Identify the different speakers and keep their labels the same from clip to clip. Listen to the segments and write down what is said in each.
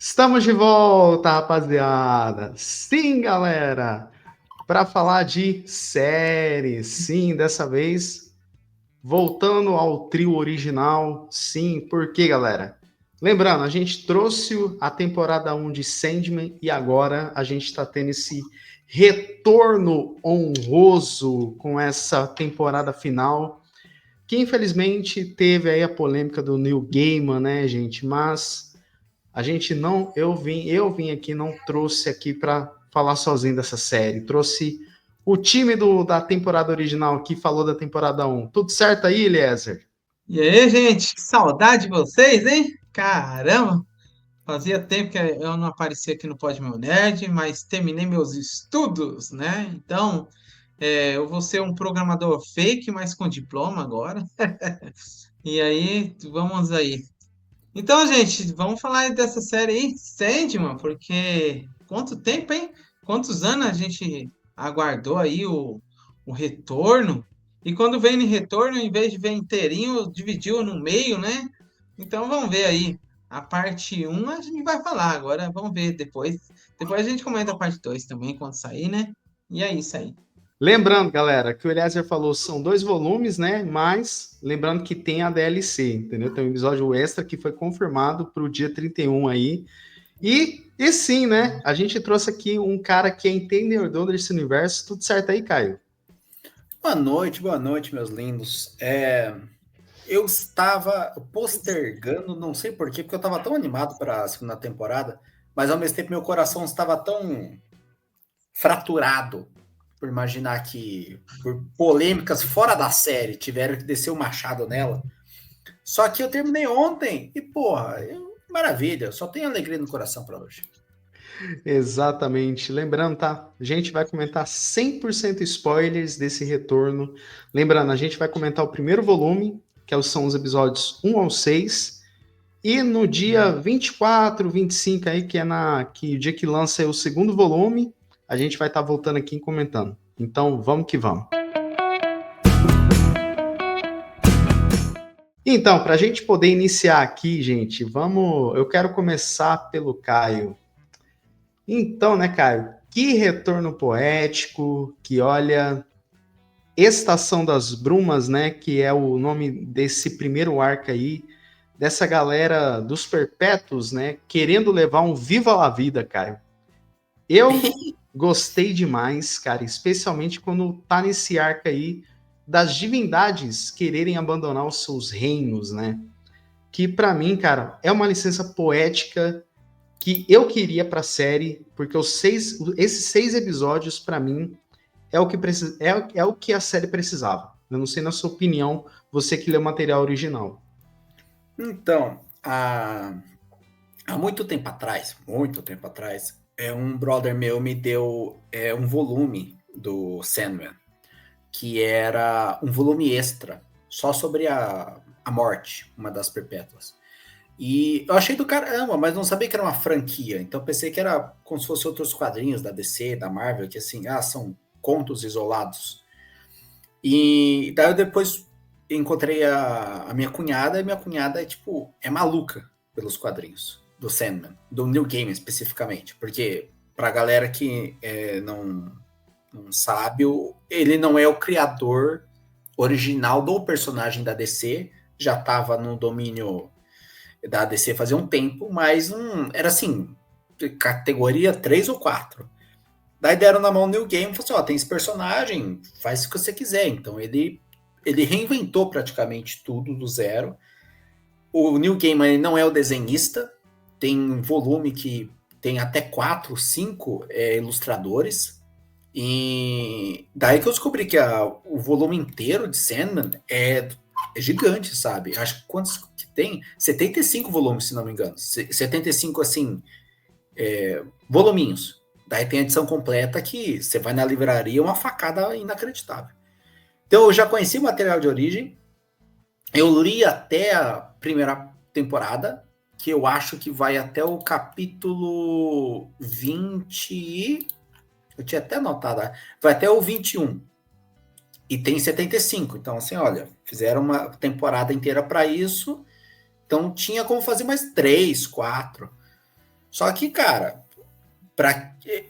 Speaker 1: Estamos de volta, rapaziada. Sim, galera, para falar de séries. Sim, dessa vez voltando ao trio original. Sim, por quê, galera? Lembrando, a gente trouxe a temporada 1 de Sandman e agora a gente está tendo esse retorno honroso com essa temporada final, que infelizmente teve aí a polêmica do Neil Gaiman, né, gente? Mas a gente não, eu vim aqui, não trouxe aqui para falar sozinho dessa série. Trouxe o time da temporada original que falou da temporada um. Tudo certo aí, Eliezer?
Speaker 2: E aí, gente, que saudade de vocês, hein? Caramba, fazia tempo que eu não aparecia aqui no Pod Meu Nerd, mas terminei meus estudos, né? Então, eu vou ser um programador fake, mas com diploma agora. E aí, vamos aí. Então, gente, vamos falar dessa série aí, Sandman, porque quanto tempo, hein? Quantos anos a gente aguardou aí o retorno? E quando vem em retorno, em vez de ver inteirinho, dividiu no meio, né? Então vamos ver aí. A parte um a gente vai falar agora, vamos ver depois. Depois a gente comenta a parte 2 também, quando sair, né? E é isso aí.
Speaker 1: Lembrando, galera, que o Eliezer falou são 2 volumes, né? Mas lembrando que tem a DLC, entendeu? Tem um episódio extra que foi confirmado para o dia 31 aí. E sim, né? A gente trouxe aqui um cara que é entendedor desse universo. Tudo certo aí, Caio?
Speaker 3: Boa noite, meus lindos. Eu estava postergando, não sei porquê, porque eu estava tão animado para a segunda temporada, mas ao mesmo tempo meu coração estava tão fraturado por imaginar que, por polêmicas fora da série, tiveram que descer o machado nela. Só que eu terminei ontem e, porra, maravilha, só tenho alegria no coração para hoje.
Speaker 1: Exatamente. Lembrando, tá? A gente vai comentar 100% spoilers desse retorno. Lembrando, a gente vai comentar o primeiro volume, são os episódios 1 ao 6. E no dia 24, 25 aí, que o dia que lança o segundo volume, a gente vai estar voltando aqui e comentando. Então, vamos que vamos. Então, para a gente poder iniciar aqui, gente, vamos. Eu quero começar pelo Caio. Então, né, Caio? Que retorno poético, que olha, Estação das Brumas, né, que é o nome desse primeiro arco aí, dessa galera dos Perpétuos, né, querendo levar um Viva la Vida, Caio. Eu gostei demais, cara, especialmente quando tá nesse arco aí das divindades quererem abandonar os seus reinos, né? Que pra mim, cara, é uma licença poética que eu queria para a série, porque esses 6 episódios, para mim, é o que a série precisava. Eu não sei na sua opinião, você que lê o material original.
Speaker 3: Então, há muito tempo atrás, um brother meu me deu um volume do Sandman, que era um volume extra, só sobre a morte, uma das perpétuas. E eu achei do caramba, mas não sabia que era uma franquia. Então pensei que era como se fosse outros quadrinhos da DC, da Marvel, que assim, são contos isolados. E daí eu depois encontrei a minha cunhada, e minha cunhada é maluca pelos quadrinhos do Sandman, do New Game especificamente, porque pra galera que não sabe, ele não é o criador original do personagem da DC, já estava no domínio da DC fazia um tempo, mas era assim, categoria 3 ou 4. Daí deram na mão do New Game e falou assim: tem esse personagem, faz o que você quiser. Então ele reinventou praticamente tudo do zero. O New Game ele não é o desenhista, tem um volume que tem até 4, 5 ilustradores. E daí que eu descobri que o volume inteiro de Sandman é gigante, sabe? Acho que quantos que tem? 75 volumes, se não me engano. 75, assim, voluminhos. Daí tem a edição completa que você vai na livraria, uma facada inacreditável. Então eu já conheci o material de origem, eu li até a primeira temporada, que eu acho que vai até o capítulo 20. Eu tinha até anotado, vai até o 21. E tem 75. Então, assim, olha, fizeram uma temporada inteira para isso. Então tinha como fazer mais 3, 4. Só que, cara,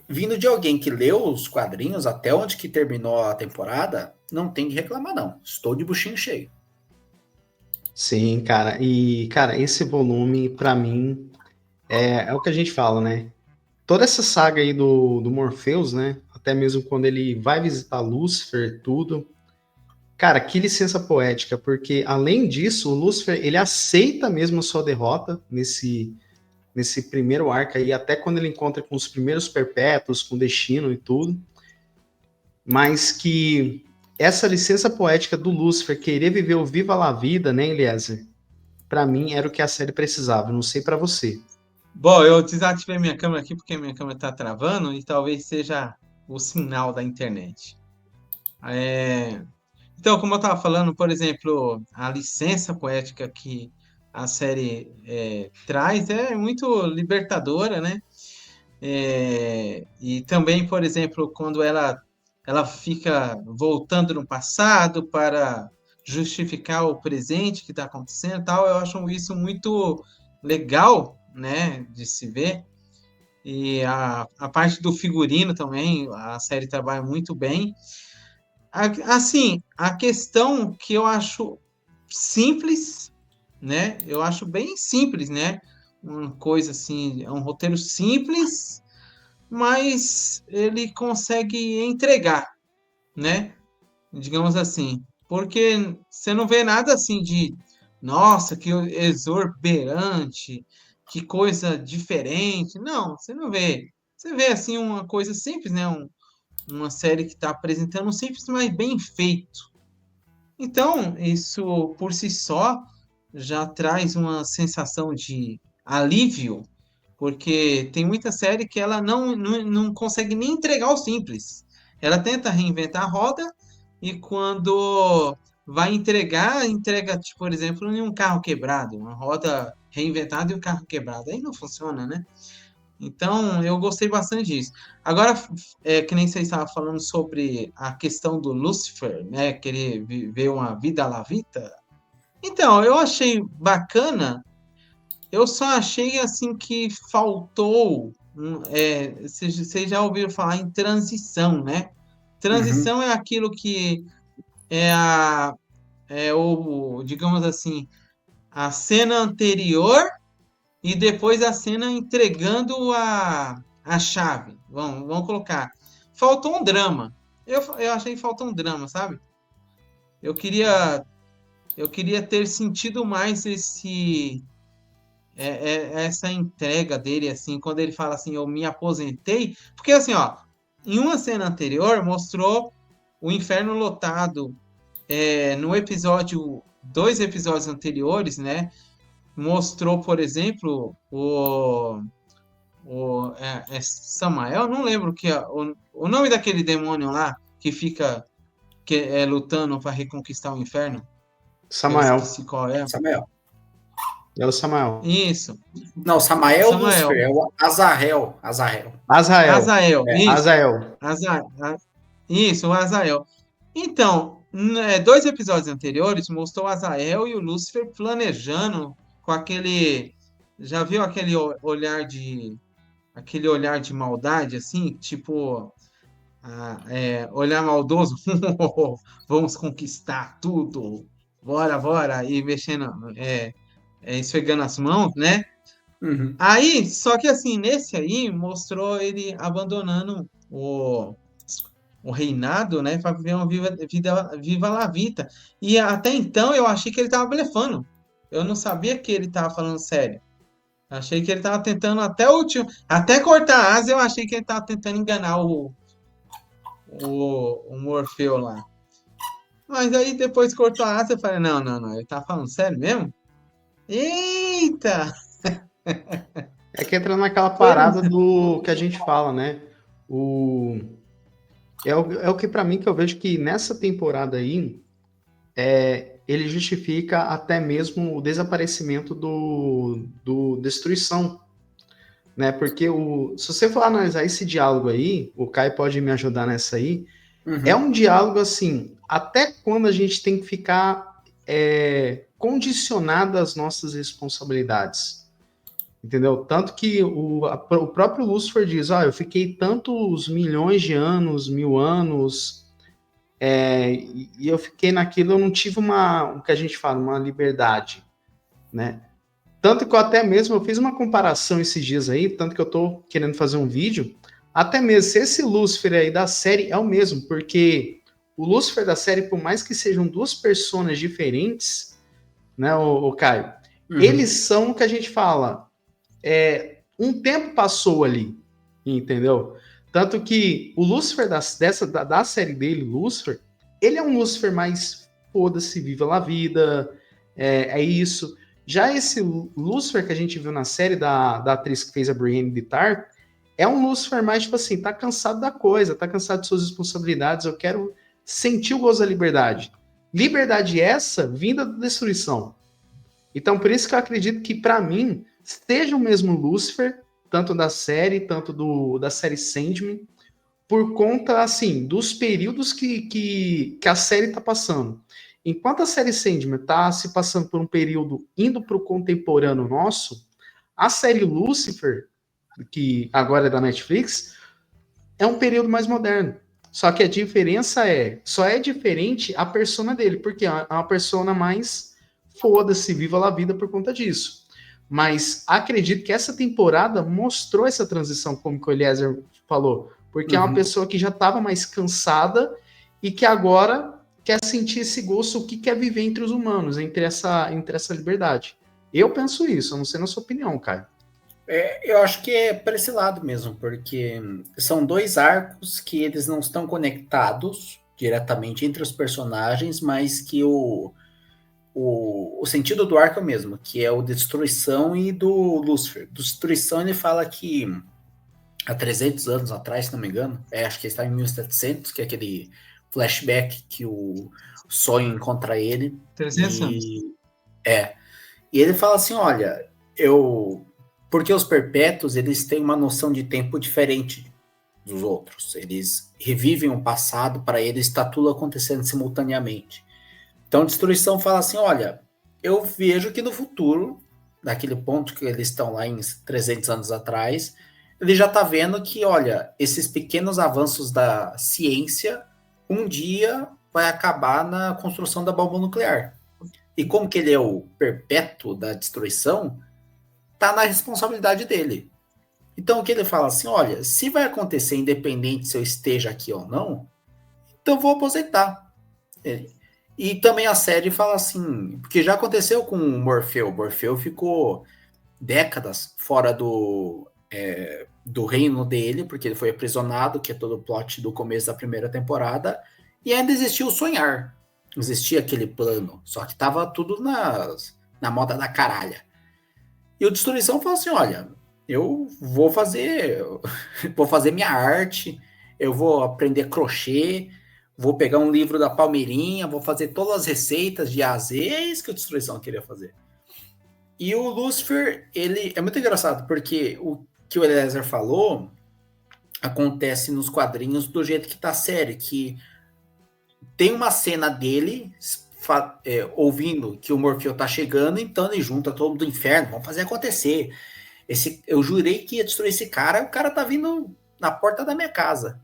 Speaker 3: vindo de alguém que leu os quadrinhos até onde que terminou a temporada, não tem que reclamar, não. Estou de buchinho cheio.
Speaker 1: Sim, cara. E, cara, esse volume, pra mim, é o que a gente fala, né? Toda essa saga aí do Morpheus, né? Até mesmo quando ele vai visitar Lúcifer e tudo. Cara, que licença poética, porque além disso, o Lúcifer, ele aceita mesmo a sua derrota nesse primeiro arco aí, até quando ele encontra com os primeiros perpétuos, com o Destino e tudo. Mas que essa licença poética do Lúcifer querer viver o Viva la Vida, né, Eliezer? Pra mim era o que a série precisava, não sei pra você.
Speaker 2: Bom, eu desativei minha câmera aqui porque minha câmera está travando e talvez seja o sinal da internet. Então, como eu estava falando, por exemplo, a licença poética que a série traz é muito libertadora, né? E também, por exemplo, quando ela fica voltando no passado para justificar o presente que está acontecendo e tal, eu acho isso muito legal, né, de se ver. E a parte do figurino também, a série trabalha muito bem. Assim, a questão que eu acho simples, né? Eu acho bem simples, né? Uma coisa assim, é um roteiro simples, mas ele consegue entregar, né? Digamos assim. Porque você não vê nada assim de, nossa, que exuberante, que coisa diferente. Não, você não vê. Você vê assim uma coisa simples, né? Uma série que está apresentando um simples, mas bem feito. Então, isso por si só já traz uma sensação de alívio, porque tem muita série que ela não consegue nem entregar o simples. Ela tenta reinventar a roda e quando vai entregar, entrega, tipo, por exemplo, em um carro quebrado, uma roda reinventada e um carro quebrado. Aí não funciona, né? Então, eu gostei bastante disso. Agora, que nem você estava falando sobre a questão do Lucifer, né? Querer viver uma vida à la vida. Então, eu achei bacana. Eu só achei, assim, que faltou... Vocês já ouviram falar em transição, né?
Speaker 3: Uhum.
Speaker 2: Transição é aquilo que digamos assim, a cena anterior e depois a cena entregando a chave. Vamos colocar. Faltou um drama. Eu achei que faltou um drama, sabe? Eu queria, eu queria ter sentido mais essa entrega dele, assim, quando ele fala assim, eu me aposentei. Porque assim, ó, em uma cena anterior mostrou o inferno lotado. No episódio, 2 episódios anteriores, né? Mostrou, por exemplo, o Samael, não lembro o nome daquele demônio lá que fica lutando para reconquistar o inferno. Eu
Speaker 1: Samael.
Speaker 2: esqueci qual é.
Speaker 3: Samael.
Speaker 1: É o Samael.
Speaker 2: Isso,
Speaker 3: Não, Samael é o Lúcifer,
Speaker 2: Samael.
Speaker 3: é o Azarel. Azarel.
Speaker 1: Azael.
Speaker 2: Azael,
Speaker 1: É,
Speaker 2: isso.
Speaker 1: Azael.
Speaker 2: Isso, o Azael. Então, 2 episódios anteriores mostrou o Azael e o Lúcifer planejando com aquele. Já viu aquele olhar de maldade, assim, tipo, olhar maldoso, vamos conquistar tudo, bora, bora, e mexendo, esfregando as mãos, né?
Speaker 3: Uhum.
Speaker 2: Aí, só que assim, nesse aí, mostrou ele abandonando o reinado, né, para viver uma viva la vida. E até então eu achei que ele tava blefando. Eu não sabia que ele tava falando sério. Achei que ele tava tentando até o último, até cortar a asa, eu achei que ele tava tentando enganar o Morfeu lá. Mas aí depois cortou a asa, eu falei, não, não, não, ele tá falando sério mesmo? Eita!
Speaker 1: É que entra naquela
Speaker 2: Pois
Speaker 1: parada do que a gente fala, né? O... é o que pra mim que eu vejo que nessa temporada aí ele justifica até mesmo o desaparecimento do Destruição, né? Porque se você for analisar esse diálogo aí, o Kai pode me ajudar nessa aí, é
Speaker 3: Uhum.
Speaker 1: um diálogo assim, até quando a gente tem que ficar condicionado às nossas responsabilidades. entendeu? Tanto que o próprio Lúcifer diz, eu fiquei tantos milhões de anos, 1000 anos, e eu fiquei naquilo, eu não tive o que a gente fala, uma liberdade, né? Tanto que eu até mesmo, eu fiz uma comparação esses dias aí, tanto que eu tô querendo fazer um vídeo, até mesmo se esse Lúcifer aí da série é o mesmo, porque o Lúcifer da série, por mais que sejam duas personas diferentes, né, o Caio, eles são o que a gente fala, um tempo passou ali, entendeu? Tanto que o Lúcifer da série dele, Lúcifer, ele é um Lúcifer mais foda-se, viva la vida, é isso. Já esse Lúcifer que a gente viu na série da atriz que fez a Brienne de Tarth, é um Lúcifer mais, tipo assim, tá cansado da coisa, tá cansado de suas responsabilidades, eu quero sentir o gozo da liberdade. Liberdade essa vinda da destruição. Então, por isso que eu acredito que, para mim, seja o mesmo Lúcifer, tanto da série, tanto da série Sandman, por conta, assim, dos períodos que a série tá passando. Enquanto a série Sandman tá se passando por um período indo para o contemporâneo nosso, a série Lucifer, que agora é da Netflix, é um período mais moderno. Só que a diferença só é diferente a persona dele, porque é uma persona mais foda-se, viva a vida por conta disso. Mas acredito que essa temporada mostrou essa transição, como que o Eliezer falou, porque é uma pessoa que já estava mais cansada e que agora quer sentir esse gosto, o que quer viver entre os humanos, entre essa liberdade. Eu penso isso, eu não sei na sua opinião, Caio.
Speaker 3: Eu acho que é para esse lado mesmo, porque são dois arcos que eles não estão conectados diretamente entre os personagens, mas que o sentido do arco é o mesmo, que é o Destruição e do Lúcifer. Destruição, ele fala que há 300 anos atrás, se não me engano, acho que está em 1700, que é aquele flashback que o sonho encontra ele.
Speaker 2: 300 anos.
Speaker 3: E ele fala assim, olha, porque os perpétuos, eles têm uma noção de tempo diferente dos outros. Eles revivem o passado, para eles está tudo acontecendo simultaneamente. Então, Destruição fala assim, olha, eu vejo que no futuro, naquele ponto que eles estão lá em 300 anos atrás, ele já está vendo que, olha, esses pequenos avanços da ciência, um dia vai acabar na construção da bomba nuclear. E como que ele é o perpétuo da destruição, tá na responsabilidade dele. Então, o que ele fala assim, olha, se vai acontecer independente se eu esteja aqui ou não, então eu vou aposentar. E também a série fala assim, porque já aconteceu com o Morfeu. O Morfeu ficou décadas fora do reino dele, porque ele foi aprisionado, que é todo o plot do começo da primeira temporada, e ainda existia o sonhar. Existia aquele plano, só que tava tudo na moda da caralha. E o Destruição falou assim, olha, eu vou fazer minha arte, eu vou aprender crochê, vou pegar um livro da Palmeirinha, vou fazer todas as receitas de A a Z, é isso que o Destruição queria fazer. E o Lúcifer, ele é muito engraçado, porque o que o Eliezer falou acontece nos quadrinhos do jeito que tá a série, que tem uma cena dele ouvindo que o Morfeu tá chegando, então ele junta todo mundo do inferno, vamos fazer acontecer. Eu jurei que ia destruir esse cara, o cara tá vindo na porta da minha casa.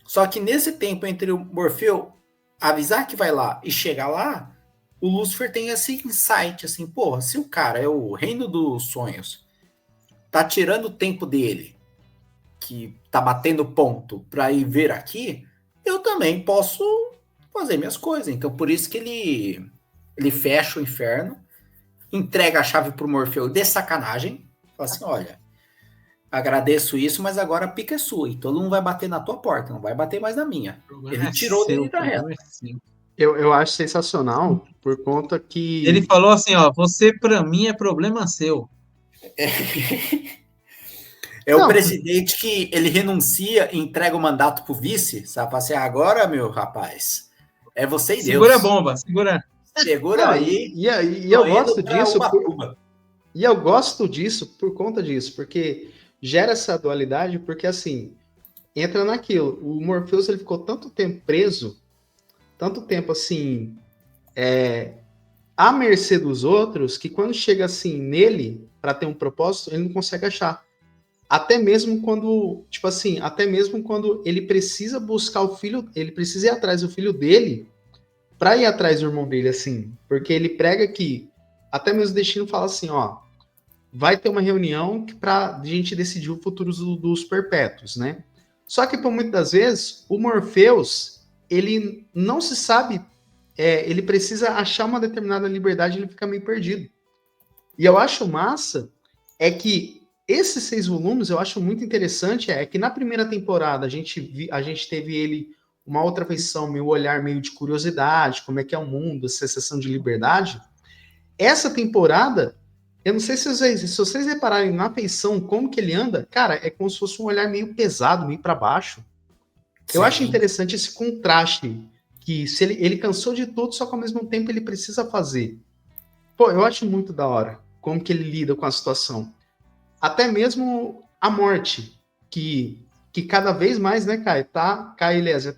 Speaker 3: Só que nesse tempo entre o Morfeu avisar que vai lá e chegar lá, o Lúcifer tem esse insight, assim, porra, se o cara é o reino dos sonhos, tá tirando o tempo dele, que tá batendo ponto pra ir ver aqui, eu também posso fazer minhas coisas. Então, por isso que ele fecha o inferno, entrega a chave pro Morfeu de sacanagem, fala assim, olha, agradeço isso, mas agora a pica é sua, e todo mundo vai bater na tua porta, não vai bater mais na minha. Ele tirou dele da reta.
Speaker 1: Eu acho sensacional, por conta que...
Speaker 2: Ele falou assim, ó, você pra mim é problema seu.
Speaker 3: O presidente que ele renuncia e entrega o mandato pro vice, sabe? Assim, agora, meu rapaz, é você e
Speaker 2: segura
Speaker 3: Deus.
Speaker 2: Segura a bomba, segura.
Speaker 3: Segura aí.
Speaker 1: E eu gosto disso. E eu gosto disso por conta disso, porque gera essa dualidade, porque assim, entra naquilo. O Morpheus, ele ficou tanto tempo preso, tanto tempo assim, à mercê dos outros, que quando chega assim nele, para ter um propósito, ele não consegue achar. Até mesmo quando, tipo assim, até mesmo quando ele precisa buscar o filho, ele precisa ir atrás do filho dele para ir atrás do irmão dele, assim, porque ele prega que até mesmo o destino fala assim, ó, vai ter uma reunião para a gente decidir o futuro dos perpétuos, né? Só que por muitas das vezes o Morpheus ele não se sabe, ele precisa achar uma determinada liberdade, ele fica meio perdido. E eu acho massa é que esses 6 volumes eu acho muito interessante, é que na primeira temporada a gente teve ele uma outra versão, meio olhar meio de curiosidade, como é que é o mundo, essa sensação de liberdade. Essa temporada, eu não sei se vocês repararem na feição, como que ele anda, cara, é como se fosse um olhar meio pesado, meio para baixo. Eu acho interessante esse contraste, que se ele cansou de tudo, só que ao mesmo tempo ele precisa fazer. Pô, eu acho muito da hora como que ele lida com a situação. Até mesmo a morte, que cada vez mais, né, Caio Eliezer,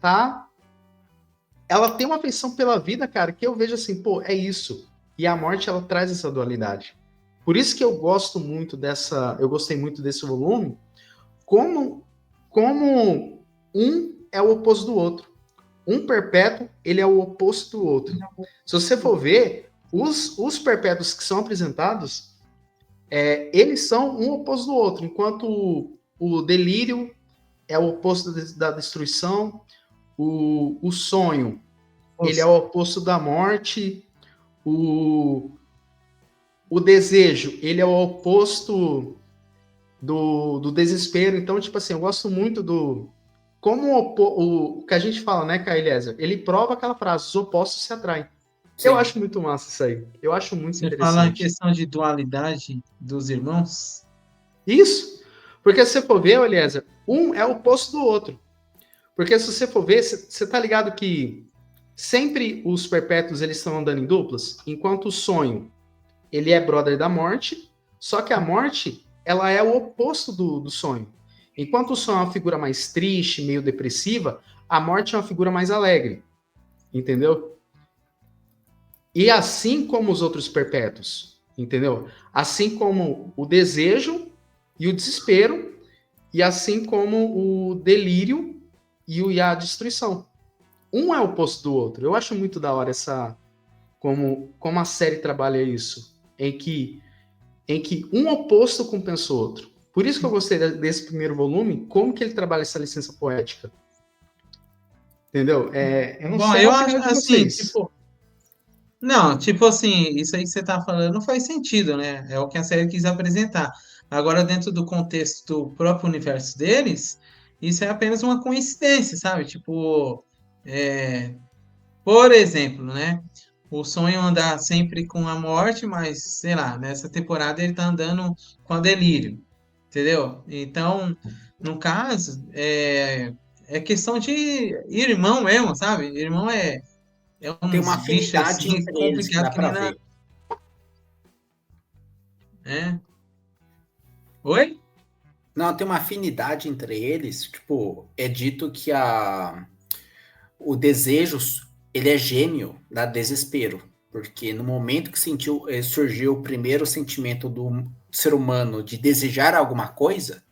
Speaker 1: ela tem uma afeição pela vida, cara, que eu vejo assim, pô, é isso. E a morte, ela traz essa dualidade. Por isso que eu gostei muito desse volume, como um é o oposto do outro. Um perpétuo, ele é o oposto do outro. Se você for ver, os perpétuos que são apresentados, eles são um oposto do outro, enquanto o delírio é o oposto da destruição, o sonho, ele é o oposto da morte, o desejo, ele é o oposto do desespero. Então, tipo assim, eu gosto muito do... Como o que a gente fala, né, Caio Eliezer? Ele prova aquela frase, os opostos se atraem. Sim. Eu acho muito massa isso aí. Eu acho muito interessante. Você fala
Speaker 2: a questão de dualidade dos irmãos?
Speaker 1: Isso. Porque se você for ver, Eliezer, um é o oposto do outro. Porque se você for ver, você tá ligado que sempre os perpétuos eles estão andando em duplas, enquanto o sonho ele é brother da morte, só que a morte ela é o oposto do sonho. Enquanto o sonho é uma figura mais triste, meio depressiva, a morte é uma figura mais alegre. Entendeu? E assim como os outros perpétuos, entendeu? Assim como o desejo e o desespero, e assim como o delírio e a destruição. Um é o oposto do outro. Eu acho muito da hora como a série trabalha isso, em que um oposto compensa o outro. Por isso que eu gostei desse primeiro volume, como que ele trabalha essa licença poética. Entendeu? Eu não sei
Speaker 2: eu
Speaker 1: a
Speaker 2: acho
Speaker 1: opinião de
Speaker 2: assim,
Speaker 1: vocês.
Speaker 2: Não, tipo assim, isso aí que você tá falando não faz sentido, né? É o que a série quis apresentar. Agora, dentro do contexto do próprio universo deles, isso é apenas uma coincidência, sabe? Tipo, por exemplo, né? O sonho andar sempre com a morte, mas, sei lá, nessa temporada ele tá andando com a delírio, entendeu? Então, no caso, é questão de irmão mesmo, sabe? Irmão
Speaker 3: tem uma
Speaker 2: uns bichos
Speaker 3: afinidade
Speaker 2: assim,
Speaker 3: entre eles que dá
Speaker 2: complicado que
Speaker 3: pra
Speaker 2: nem
Speaker 3: ver.
Speaker 2: Oi?
Speaker 3: Não, tem uma afinidade entre eles. Tipo, é dito que o desejo, ele é gêmeo da desespero. Porque no momento que surgiu o primeiro sentimento do ser humano de desejar alguma coisa,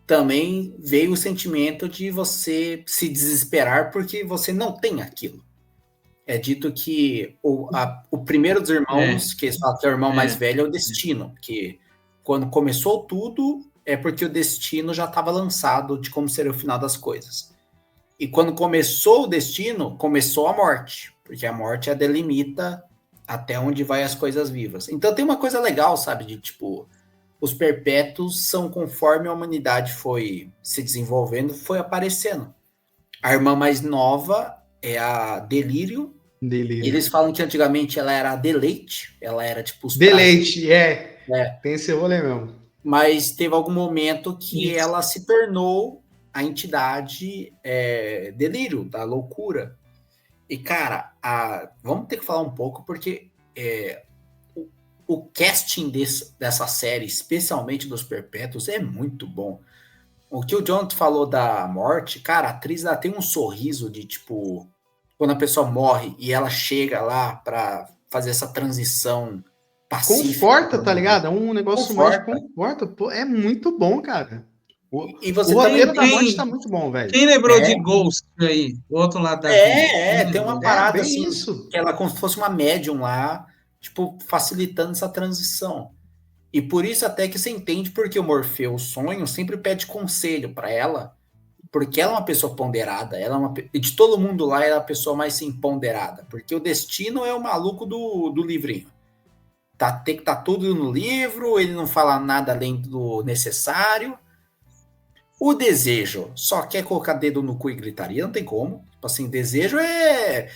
Speaker 3: também veio o sentimento de você se desesperar porque você não tem aquilo. É dito que o primeiro dos irmãos, que eles falam que é o irmão mais velho, é o destino. Que quando começou tudo, é porque o destino já estava lançado de como seria o final das coisas. E quando começou o destino, começou a morte. Porque a morte delimita até onde vai as coisas vivas. Então tem uma coisa legal, sabe? De tipo, os perpétuos são conforme a humanidade foi se desenvolvendo, foi aparecendo. A irmã mais nova é a Delírio. Eles falam que antigamente ela era a Deleite, ela era tipo os
Speaker 1: Deleite, tem esse rolê mesmo.
Speaker 3: Mas teve algum momento que ela se tornou a entidade Delírio, da loucura. E, cara, vamos ter que falar um pouco, porque o casting dessa série, especialmente dos Perpétuos, é muito bom. O que o Jonathan falou da morte, cara, a atriz ela tem um sorriso de, tipo, quando a pessoa morre e ela chega lá para fazer essa transição pacífico.
Speaker 1: Conforta, tá ligado? É um negócio mais de
Speaker 3: Conforta.
Speaker 1: conforta. Pô, é muito bom, cara.
Speaker 3: E você
Speaker 1: O
Speaker 3: também
Speaker 1: roteiro da morte tá muito bom, velho.
Speaker 2: Quem lembrou de Ghost aí? O outro lado da vida. Quem
Speaker 3: tem uma
Speaker 2: lembrou?
Speaker 3: parada
Speaker 1: bem
Speaker 3: assim,
Speaker 1: isso.
Speaker 3: que ela como se fosse uma médium lá, tipo, facilitando essa transição. E por isso até que você entende porque o Morfeu, o sonho, sempre pede conselho para ela, porque ela é uma pessoa ponderada, de todo mundo lá, ela é a pessoa mais sim, ponderada, porque o destino é o maluco do livrinho. Tem que estar tudo no livro, ele não fala nada além do necessário. O desejo só quer colocar dedo no cu e gritaria, não tem como. Tipo assim, desejo é...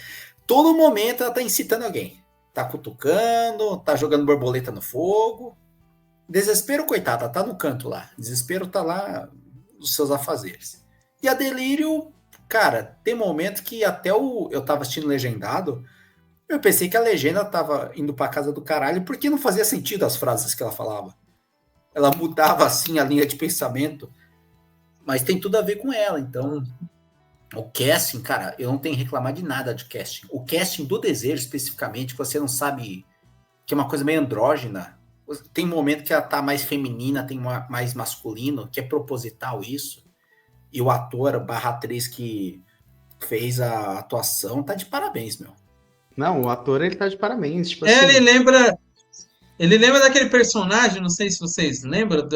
Speaker 3: Todo momento ela tá incitando alguém. Tá cutucando, tá jogando borboleta no fogo. Desespero, coitada, tá no canto lá. Desespero tá lá nos seus afazeres. E a Delírio, cara, tem momento que até eu tava assistindo legendado, eu pensei que a legenda tava indo pra casa do caralho, porque não fazia sentido as frases que ela falava. Ela mudava assim a linha de pensamento, mas tem tudo a ver com ela. Então, o casting, cara, eu não tenho que reclamar de nada de casting. O casting do desejo, especificamente, que você não sabe, que é uma coisa meio andrógena. Tem momento que ela tá mais feminina, tem mais masculino, que é proposital isso. E o ator, barra atriz que fez a atuação, tá de parabéns, meu.
Speaker 1: Não, o ator, ele tá de parabéns. Tipo
Speaker 2: É,
Speaker 1: assim,
Speaker 2: ele lembra daquele personagem, não sei se vocês lembram,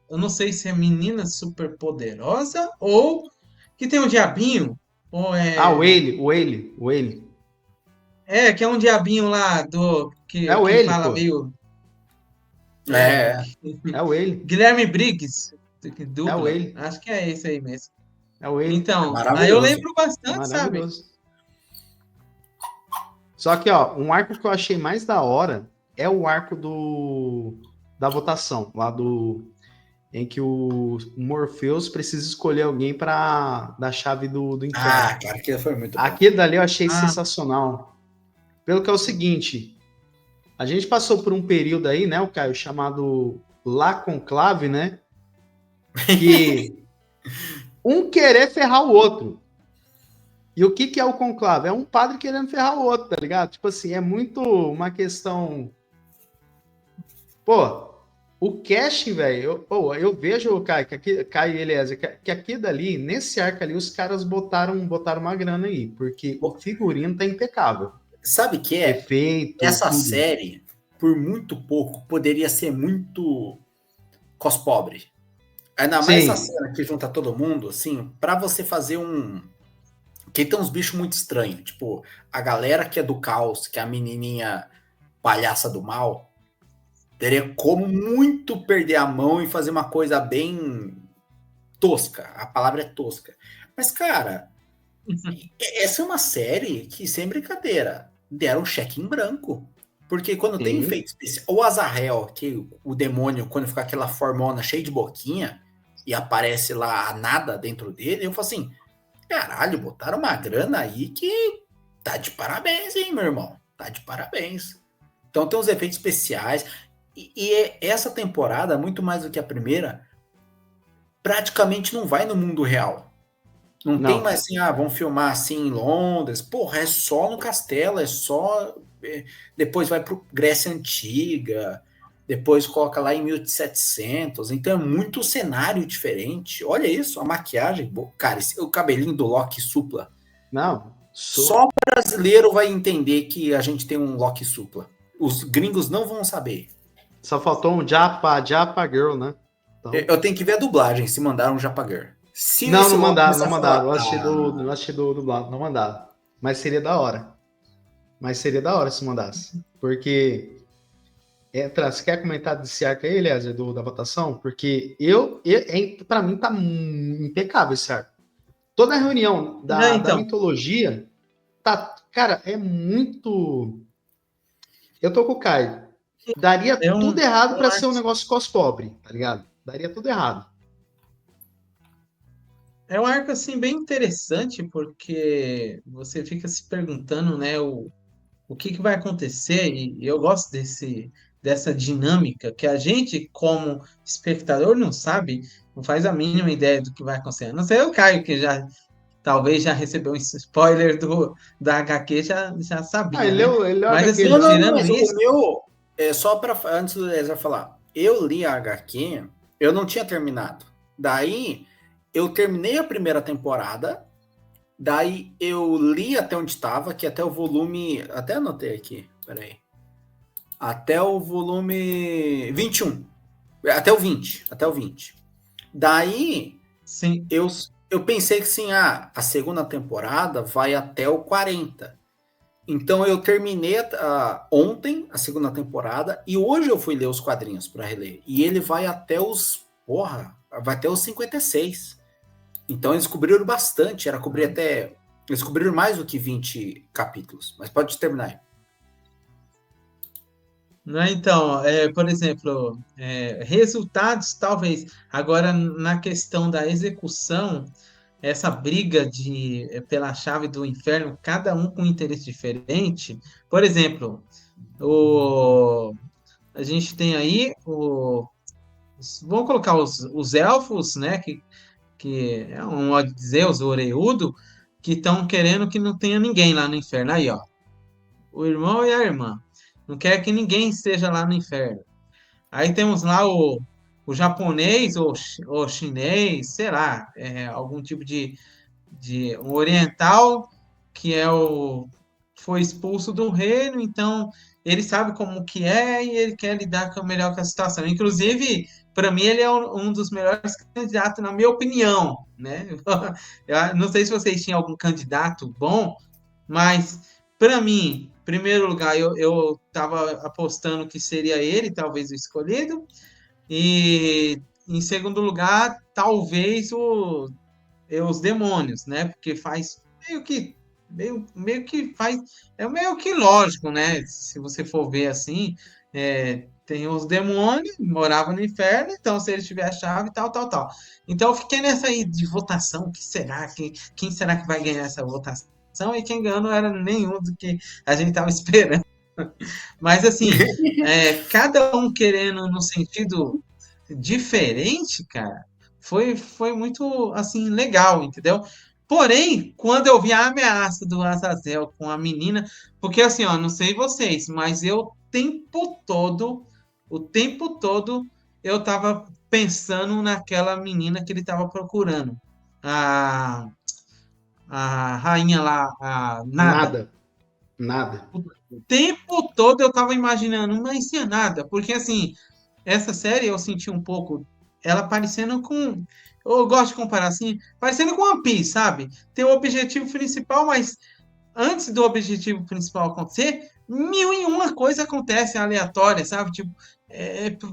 Speaker 2: eu não sei se é Menina Superpoderosa ou que tem um diabinho, ou
Speaker 1: o Ele.
Speaker 2: que é um diabinho lá
Speaker 1: É o
Speaker 2: que
Speaker 1: Ele,
Speaker 2: fala
Speaker 1: pô.
Speaker 2: meio
Speaker 1: É o Ele.
Speaker 2: Guilherme Briggs, que
Speaker 1: É o
Speaker 2: dubla,
Speaker 1: Ele.
Speaker 2: acho que é esse aí mesmo.
Speaker 1: É o Ele.
Speaker 2: Então, aí eu
Speaker 3: Maravilhoso.
Speaker 2: lembro bastante, sabe?
Speaker 1: Maravilhoso. Só que, ó, um arco que eu achei mais da hora é o arco da votação, lá em que o Morpheus precisa escolher alguém para da chave do inferno.
Speaker 3: Cara, aquilo foi muito bom.
Speaker 1: Aquilo dali eu achei sensacional. Pelo que é o seguinte, a gente passou por um período aí, né, o Caio, chamado La Conclave, né? Que um querer ferrar o outro. E o que é o conclave? É um padre querendo ferrar o outro, tá ligado? Tipo assim, é muito uma questão... Pô, o casting, velho, eu vejo, Caio e Eliezer, que aqui dali, nesse arco ali, os caras botaram uma grana aí, porque o figurino tá impecável.
Speaker 3: Sabe o que é?
Speaker 1: Efeito,
Speaker 3: Essa
Speaker 1: tudo.
Speaker 3: série, por muito pouco, poderia ser muito cospobre. Ainda mais
Speaker 1: Sim.
Speaker 3: essa cena que junta todo mundo, assim, pra você fazer que tem uns bichos muito estranhos, tipo, a galera que é do caos, que é a menininha palhaça do mal, teria como muito perder a mão e fazer uma coisa bem tosca. A palavra é tosca. Mas, cara, essa é uma série que, sem brincadeira, deram um cheque em branco. Porque quando tem efeito especial, o Azrael, que o demônio, quando fica aquela formona cheia de boquinha e aparece lá a nada dentro dele, eu falo assim, caralho, botaram uma grana aí que tá de parabéns, hein, meu irmão? Tá de parabéns. Então tem os efeitos especiais. E essa temporada, muito mais do que a primeira, praticamente não vai no mundo real. Não tem mais assim, vão filmar assim em Londres. Porra, é só no castelo, é só... Depois vai para Grécia Antiga, depois coloca lá em 1700. Então é muito cenário diferente. Olha isso, a maquiagem. Cara, o cabelinho do Loki Supla. Só brasileiro vai entender que a gente tem um Loki Supla. Os gringos não vão saber.
Speaker 1: Só faltou um Japa Girl, né?
Speaker 3: Então... Eu tenho que ver a dublagem, se mandaram um Japa Girl.
Speaker 1: Não mandaram. Eu assisti do dublado, não mandaram. Mas seria da hora. Se mandasse. Porque... você quer comentar desse arco aí, Eliezer, da votação? Porque pra mim tá impecável esse arco. Toda a reunião da mitologia tá... Cara, é muito... Eu tô com o Caio. Daria tudo errado pra ser um negócio cospobre, tá ligado? Daria tudo errado.
Speaker 2: É um arco, assim, bem interessante, porque você fica se perguntando, né, o que vai acontecer, e eu gosto dessa dinâmica, que a gente, como espectador, não sabe, não faz a mínima ideia do que vai acontecer. Não sei o Caio, que talvez já recebeu um spoiler da HQ, já sabia,
Speaker 1: ele leu
Speaker 2: Mas
Speaker 1: HQ,
Speaker 2: assim,
Speaker 3: não,
Speaker 2: tirando
Speaker 3: mas
Speaker 2: isso...
Speaker 3: Só para antes do Ezra falar, eu li a HQ, eu não tinha terminado. Daí eu terminei a primeira temporada, daí eu li até onde estava, que até o volume, até anotei aqui, peraí. Até o volume 21. Até o 20. Daí
Speaker 2: Sim.
Speaker 3: eu pensei que sim, a segunda temporada vai até o 40. Então eu terminei ontem a segunda temporada e hoje eu fui ler os quadrinhos para reler. E ele vai até vai até os 56. Então eles cobriram bastante, eles cobriram mais do que 20 capítulos. Mas pode terminar aí.
Speaker 2: Né, então, por exemplo, resultados talvez. Agora, na questão da execução, essa briga pela chave do inferno, cada um com um interesse diferente. Por exemplo, a gente tem aí vamos colocar os elfos, né? Que é um modo de dizer, os oreudo, que estão querendo que não tenha ninguém lá no inferno. Aí, ó, o irmão e a irmã. Não quer que ninguém esteja lá no inferno. Aí temos lá o japonês ou chinês, sei lá, algum tipo de um oriental que foi expulso do reino, então ele sabe como que é e ele quer lidar melhor com a situação. Inclusive, para mim, ele é um dos melhores candidatos, na minha opinião, né? Eu não sei se vocês tinham algum candidato bom, mas para mim, em primeiro lugar, eu estava apostando que seria ele, talvez o escolhido, e em segundo lugar, talvez os demônios, né? Porque faz meio que faz meio que lógico, né? Se você for ver assim, tem os demônios, moravam no inferno, então se eles tiverem a chave, tal, tal, tal. Então eu fiquei nessa aí de votação, quem será que vai ganhar essa votação? E quem ganhou não era nenhum do que a gente estava esperando. Mas assim, cada um querendo no sentido diferente, cara, foi muito assim legal, entendeu? Porém, quando eu vi a ameaça do Azazel com a menina, porque assim, ó, não sei vocês, mas o tempo todo eu tava pensando naquela menina que ele tava procurando. A, a rainha lá, a Nada.
Speaker 1: Nada.
Speaker 2: O tempo todo eu tava imaginando, mas se é Nada, porque assim, essa série eu senti um pouco ela parecendo com. Eu gosto de comparar assim, parecendo com One Piece, sabe? Tem o objetivo principal, mas antes do objetivo principal acontecer, mil e uma coisa acontece aleatória, sabe? Tipo,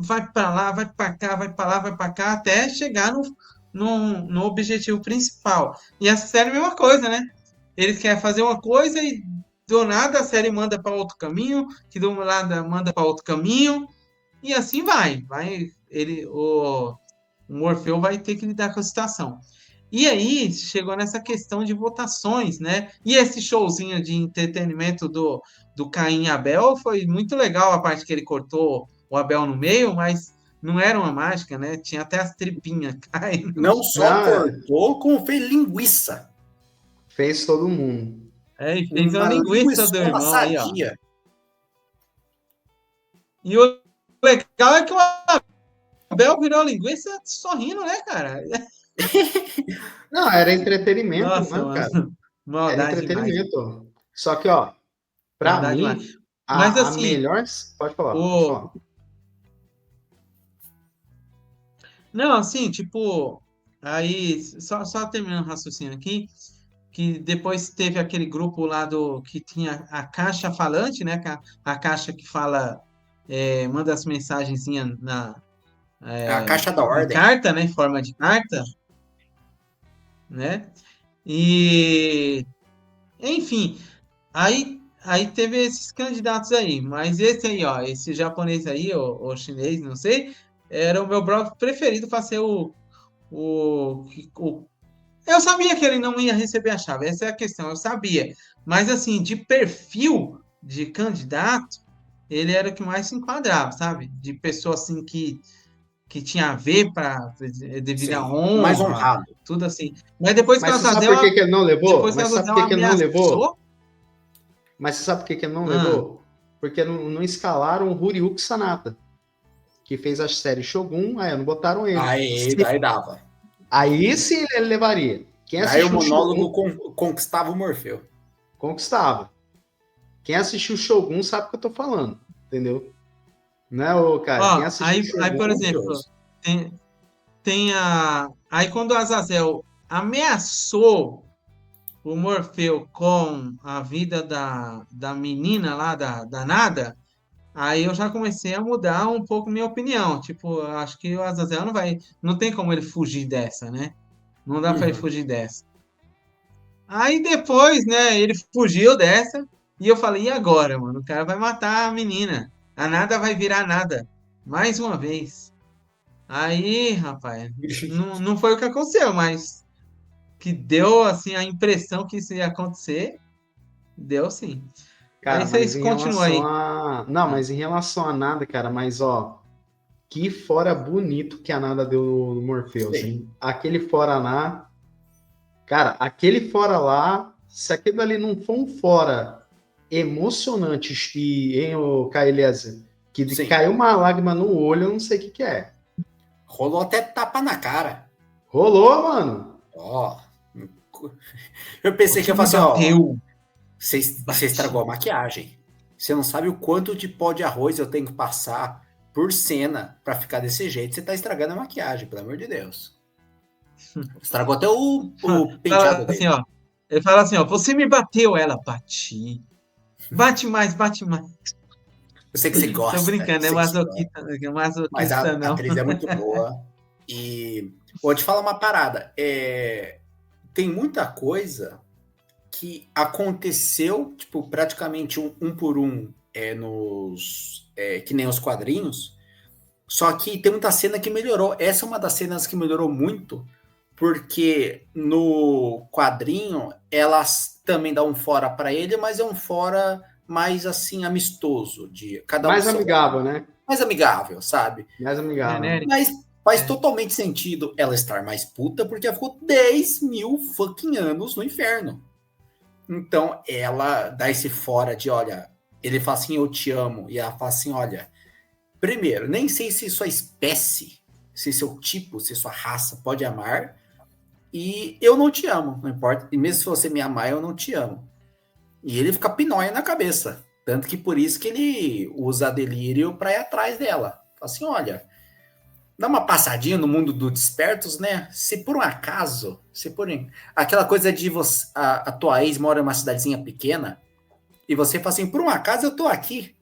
Speaker 2: vai para lá, vai para cá, vai para lá, vai para cá, até chegar no objetivo principal. E essa série é a mesma coisa, né? Eles querem fazer uma coisa e do nada a série manda para outro caminho, que do nada manda para outro caminho. E assim o Morfeu vai ter que lidar com a situação. E aí chegou nessa questão de votações, né? E esse showzinho de entretenimento do Caim e Abel foi muito legal, a parte que ele cortou o Abel no meio, mas não era uma mágica, né? Tinha até as tripinhas caindo.
Speaker 3: Não só cortou, como fez linguiça.
Speaker 1: Fez todo mundo.
Speaker 2: E fez uma linguiça do irmão aí, ó. E o legal é que o Abel virou linguiça sorrindo, né, cara?
Speaker 1: Não, era entretenimento,
Speaker 2: Nossa,
Speaker 1: né, cara?
Speaker 2: Maldade
Speaker 1: era entretenimento.
Speaker 2: Demais.
Speaker 1: Só que, ó, pra
Speaker 2: Maldade
Speaker 1: mim,
Speaker 2: demais. Mas, assim,
Speaker 1: a melhor... Pode falar.
Speaker 2: Não, assim, tipo, aí, só terminando o raciocínio aqui, que depois teve aquele grupo lá que tinha a caixa falante, né? A caixa que fala, manda as mensagenzinhas
Speaker 3: a caixa da ordem.
Speaker 2: Carta, né? Em forma de carta, né? E, enfim, aí teve esses candidatos aí, mas esse aí, ó, esse japonês aí, ou chinês, não sei, era o meu brother preferido para ser eu sabia que ele não ia receber a chave, essa é a questão, eu sabia. Mas, assim, de perfil de candidato, ele era o que mais se enquadrava, sabe? De pessoa, assim, que tinha a ver devido à honra.
Speaker 3: Mais honrado.
Speaker 2: Tudo assim. Mas depois que o Azazel...
Speaker 1: Sabe por que ele não levou?
Speaker 2: Depois que o Azazel ameaçou...
Speaker 1: Mas você sabe por que ele não levou? porque não escalaram o Ryuki Sanada, que fez a série Shogun, aí não botaram ele.
Speaker 3: Aí dava.
Speaker 1: Aí sim ele levaria. Quem
Speaker 3: Aí o
Speaker 1: assistiu
Speaker 3: monólogo
Speaker 1: Shogun,
Speaker 3: conquistava o Morfeu.
Speaker 1: conquistava. Quem assistiu Shogun sabe o que eu tô falando, entendeu? Né, ô, cara? Quem
Speaker 2: Ó,
Speaker 1: assistiu Shogun...
Speaker 2: aí, por exemplo, aí quando o Azazel ameaçou o Morfeu com a vida da menina lá, da Nada, aí eu já comecei a mudar um pouco minha opinião. Tipo, eu acho que o Azazel não tem como ele fugir dessa, né? Não dá pra ele fugir dessa. Aí depois, né, ele fugiu dessa e eu falei, e agora, mano? O cara vai matar a menina. A Nada vai virar nada. Mais uma vez. Aí, rapaz, não foi o que aconteceu, mas que deu, assim, a impressão que isso ia acontecer, deu sim. Aí
Speaker 1: Cara, mas
Speaker 2: vocês
Speaker 1: em
Speaker 2: continuam
Speaker 1: relação
Speaker 2: aí.
Speaker 1: a... Não, mas em relação a nada, cara, mas ó, que fora bonito que a nada deu no Morpheus,
Speaker 3: Sim.
Speaker 1: hein? Aquele fora lá, cara, aquele fora lá, se aquele ali não for um fora emocionante e, hein, o Kaeleza, que
Speaker 3: Sim.
Speaker 1: caiu uma lágrima no olho, eu não sei o que é.
Speaker 3: Rolou até tapa na cara.
Speaker 1: Rolou, mano.
Speaker 3: Ó. Eu pensei que ia falar assim, ó. Você estragou a maquiagem. Você não sabe o quanto de pó de arroz eu tenho que passar por cena pra ficar desse jeito. Você tá estragando a maquiagem, pelo amor de Deus. Estragou até o penteado
Speaker 2: Assim,
Speaker 3: dele.
Speaker 2: ó. Ele fala assim, ó, você me bateu, ela, bati. Bate mais, bate mais.
Speaker 3: Eu sei que você gosta.
Speaker 2: Tô brincando,
Speaker 3: eu
Speaker 2: é
Speaker 3: sei que você gosta.
Speaker 2: masoquista,
Speaker 3: Mas a
Speaker 2: masoquista não.
Speaker 3: atriz é muito boa. E vou te falar uma parada. Tem muita coisa que aconteceu, tipo, praticamente um por um que nem os quadrinhos. Só que tem muita cena que melhorou. Essa é uma das cenas que melhorou muito, porque no quadrinho elas também dão um fora para ele, mas é um fora mais assim amistoso, de cada um
Speaker 1: Mais
Speaker 3: seu
Speaker 1: amigável,
Speaker 3: lado.
Speaker 1: né?
Speaker 3: Mais amigável, sabe?
Speaker 1: Mais amigável.
Speaker 2: Genérico.
Speaker 3: Mas faz
Speaker 2: É.
Speaker 3: totalmente sentido ela estar mais puta, porque ela ficou 10 mil fucking anos no inferno. Então ela dá esse fora de, olha, ele fala assim, eu te amo, e ela fala assim, olha, primeiro, nem sei se sua espécie, se seu tipo, se sua raça pode amar, e eu não te amo, não importa, e mesmo se você me amar, eu não te amo. E ele fica pinóia na cabeça, tanto que por isso que ele usa delírio para ir atrás dela. Fala assim, olha, dá uma passadinha no mundo dos despertos, né? Se por um acaso, aquela coisa de a tua ex mora em uma cidadezinha pequena, e você fala assim, por um acaso eu tô aqui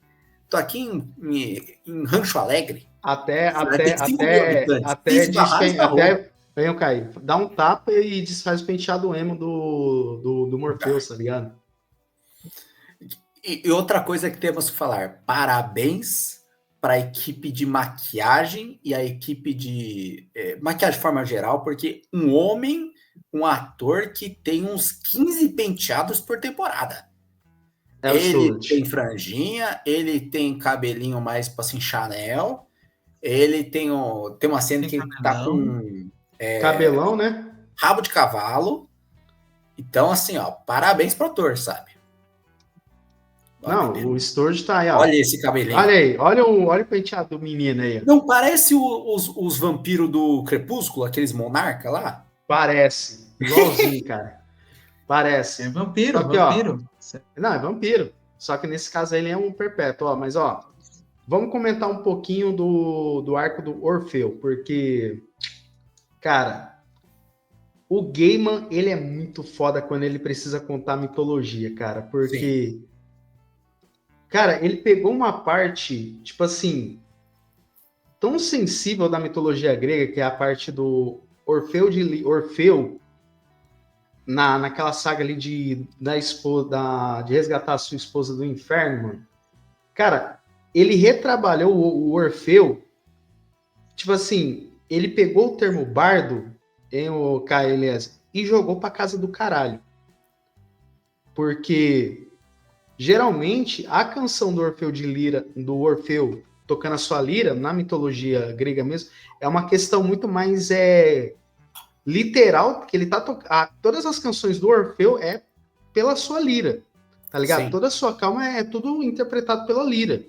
Speaker 3: em Rancho Alegre.
Speaker 1: Até
Speaker 3: diz que
Speaker 1: vem o Caio, dá um tapa e desfaz o penteado emo do Morpheus, tá ligado?
Speaker 3: E outra coisa que temos que falar, parabéns para a equipe de maquiagem e a equipe de maquiagem de forma geral, porque um ator que tem uns 15 penteados por temporada. Ele tem franjinha, ele tem cabelinho mais para assim, Chanel, ele tem uma cena que ele tá com
Speaker 1: cabelão, né?
Speaker 3: Rabo de cavalo. Então, assim, ó, parabéns pro ator, sabe?
Speaker 1: Não, o Sturge tá aí, ó.
Speaker 3: Olha esse cabelinho.
Speaker 1: Olha aí, olha o penteado do menino aí. Ó.
Speaker 3: Não parece os vampiros do Crepúsculo, aqueles monarca lá?
Speaker 1: Parece, igualzinho, cara. Parece.
Speaker 2: É vampiro,
Speaker 1: Só que,
Speaker 2: vampiro.
Speaker 1: Ó, não, é vampiro. Só que nesse caso aí ele é um perpétuo, ó. Mas, ó, vamos comentar um pouquinho do arco do Orfeu, porque, cara, o Gaiman, ele é muito foda quando ele precisa contar mitologia, cara, porque... Sim. Cara, ele pegou uma parte, tipo assim, tão sensível da mitologia grega, que é a parte do Orfeu naquela saga ali de resgatar a sua esposa do inferno, mano. Cara, ele retrabalhou o Orfeu, tipo assim, ele pegou o termo bardo em o Caelés e jogou pra casa do caralho. Porque geralmente a canção do Orfeu do Orfeu tocando a sua lira, na mitologia grega mesmo, é uma questão muito mais literal, porque ele tá tocando. Todas as canções do Orfeu é pela sua lira. tá ligado?
Speaker 3: Sim.
Speaker 1: Toda a sua calma é tudo interpretado pela Lyra.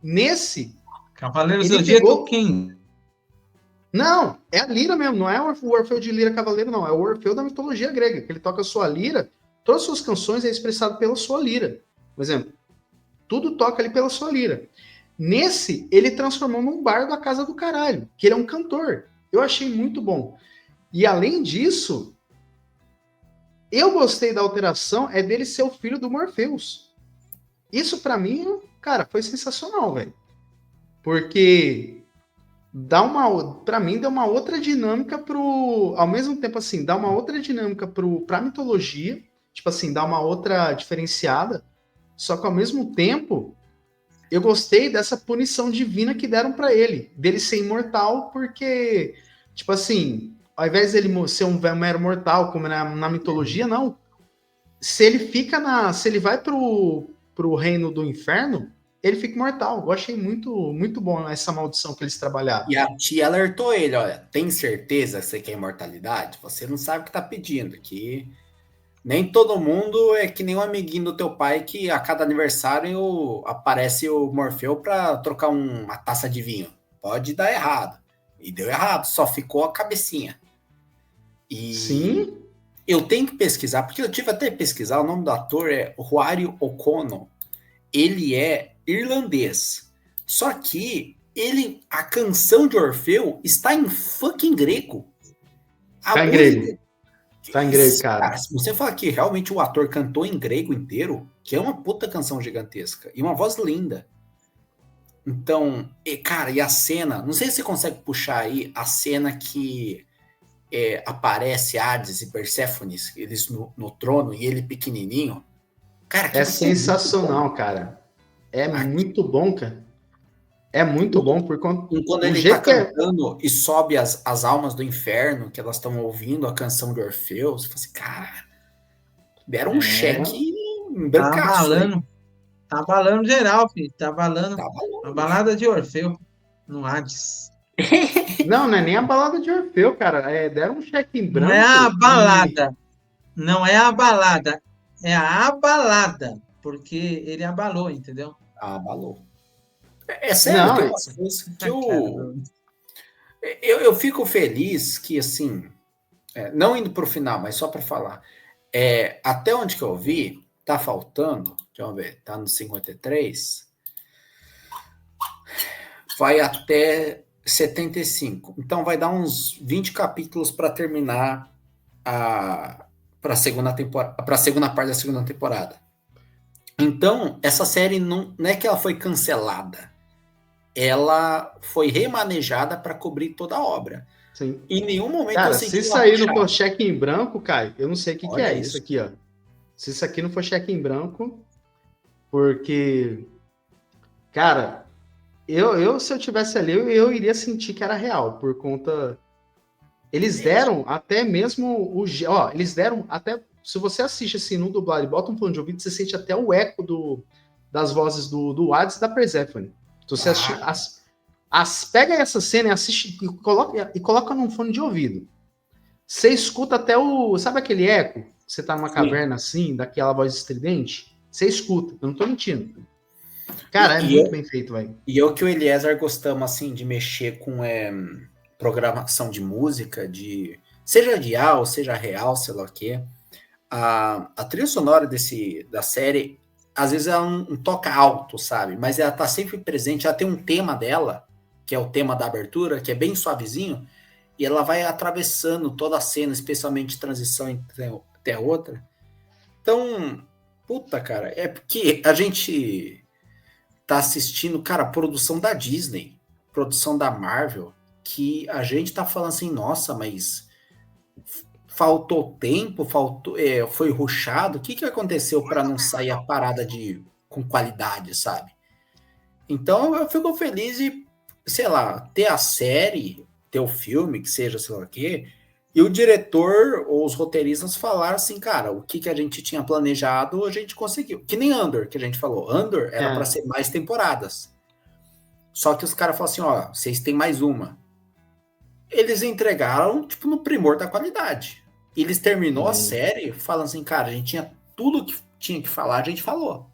Speaker 1: Nesse,
Speaker 2: Cavaleiros do
Speaker 1: ele
Speaker 2: Zodíaco,
Speaker 1: pegou...
Speaker 2: quem?
Speaker 1: Não, é a Lyra mesmo, não é o Orfeu de Lira Cavaleiro, não. É o Orfeu da mitologia grega, que ele toca a sua lira, todas as suas canções é expressado pela sua lira. Por exemplo, tudo toca ali pela sua lira. Nesse, ele transformou num bardo a casa do caralho, que ele é um cantor. Eu achei muito bom. E além disso, eu gostei da alteração, é dele ser o filho do Morpheus. Isso pra mim, cara, foi sensacional, velho. Porque para mim dá uma outra dinâmica ao mesmo tempo assim, dá uma outra dinâmica pra mitologia, tipo assim, dá uma outra diferenciada, só que ao mesmo tempo eu gostei dessa punição divina que deram pra ele, dele ser imortal, porque tipo assim, ao invés dele ser um mero mortal como na mitologia, não. Se ele vai pro reino do inferno, ele fica imortal. Eu achei muito bom essa maldição que eles trabalharam.
Speaker 3: E a tia alertou ele, olha, tem certeza que você quer imortalidade? Você não sabe o que tá pedindo, que nem todo mundo é que nem um amiguinho do teu pai que a cada aniversário aparece o Morfeu para trocar uma taça de vinho. Pode dar errado. E deu errado, só ficou a cabecinha. E
Speaker 1: Sim.
Speaker 3: eu tenho que pesquisar, porque eu tive até que pesquisar, o nome do ator é Roario O'Connell. Ele é irlandês. Só que a canção de Orfeu está em fucking grego. A
Speaker 1: Tá em
Speaker 3: música.
Speaker 1: grego. Tá em grego, cara.
Speaker 3: Se você falar que realmente o ator cantou em grego inteiro, que é uma puta canção gigantesca. E uma voz linda. Então, cara, e a cena, não sei se você consegue puxar aí a cena que aparece Hades e Perséfone, eles no trono e ele pequenininho. Cara,
Speaker 1: É sensacional, cara. É muito bom, cara. É muito bom por conta
Speaker 3: quando
Speaker 1: o
Speaker 3: ele tá
Speaker 1: jeito que é.
Speaker 3: cantando e sobe as almas do inferno, que elas estão ouvindo a canção de Orfeu, você fala assim, cara, deram um cheque em
Speaker 2: Tá
Speaker 3: brancaço, hein?
Speaker 2: abalando. Tá abalando geral, filho. Tá abalando
Speaker 3: Tá bom,
Speaker 2: a
Speaker 3: bicho.
Speaker 2: balada de Orfeu no Hades.
Speaker 1: Não é nem a balada de Orfeu, cara. Deram um cheque em
Speaker 2: Não é a
Speaker 1: branco e.
Speaker 2: balada. Não é a balada. É a abalada. Porque ele abalou, entendeu?
Speaker 3: Ah, abalou. É sério,
Speaker 1: Não,
Speaker 3: tem umas coisas que
Speaker 2: Cara,
Speaker 3: eu fico feliz que, assim, não indo pro final, mas só para falar, até onde que eu vi, tá faltando, deixa eu ver, tá no 53, vai até 75. Então vai dar uns 20 capítulos para terminar para a segunda temporada, para a segunda parte da segunda temporada. Então, essa série não é que ela foi cancelada. Ela foi remanejada para cobrir toda a obra.
Speaker 1: sim.
Speaker 3: Em nenhum momento eu
Speaker 1: Cara,
Speaker 3: senti
Speaker 1: se
Speaker 3: uma
Speaker 1: sair não for
Speaker 3: puxada.
Speaker 1: cheque em branco, Caio, eu não sei o que
Speaker 3: Olha
Speaker 1: é isso
Speaker 3: isso.
Speaker 1: aqui, ó. Se isso aqui não for cheque em branco, porque, cara, se eu tivesse ali, eu iria sentir que era real, por conta. Eles deram até mesmo eles deram até. Se você assiste assim no dublado e bota um fone de ouvido, você sente até o eco das vozes do Hades e da Persephone. Então você assiste. Pega essa cena e assiste e coloca num fone de ouvido. Você escuta até sabe aquele eco? Você tá numa caverna assim, daquela voz estridente? Você escuta, eu não tô mentindo. Cara, é muito bem feito, velho.
Speaker 3: E eu que o Eliezer gostamos, assim, de mexer com programação de música, seja dial, seja real, sei lá o quê. A trilha sonora da série, às vezes ela não toca alto, sabe? Mas ela tá sempre presente, ela tem um tema dela, que é o tema da abertura, que é bem suavezinho, e ela vai atravessando toda a cena, especialmente transição entre a outra. Então, puta, cara, é porque a gente tá assistindo, cara, produção da Disney, produção da Marvel, que a gente tá falando assim, nossa, mas faltou tempo, foi rushado, o que aconteceu para não sair a parada com qualidade, sabe? Então eu fico feliz de, sei lá, ter a série, ter o filme, que seja, sei lá o quê, e o diretor ou os roteiristas falaram assim, cara, o que a gente tinha planejado, a gente conseguiu. Que nem Andor, que a gente falou. Andor era para ser mais temporadas. Só que os caras falaram assim, ó, vocês têm mais uma. Eles entregaram, tipo, no primor da qualidade. Eles terminou a série falando assim, cara, a gente tinha tudo tinha que falar, a gente falou.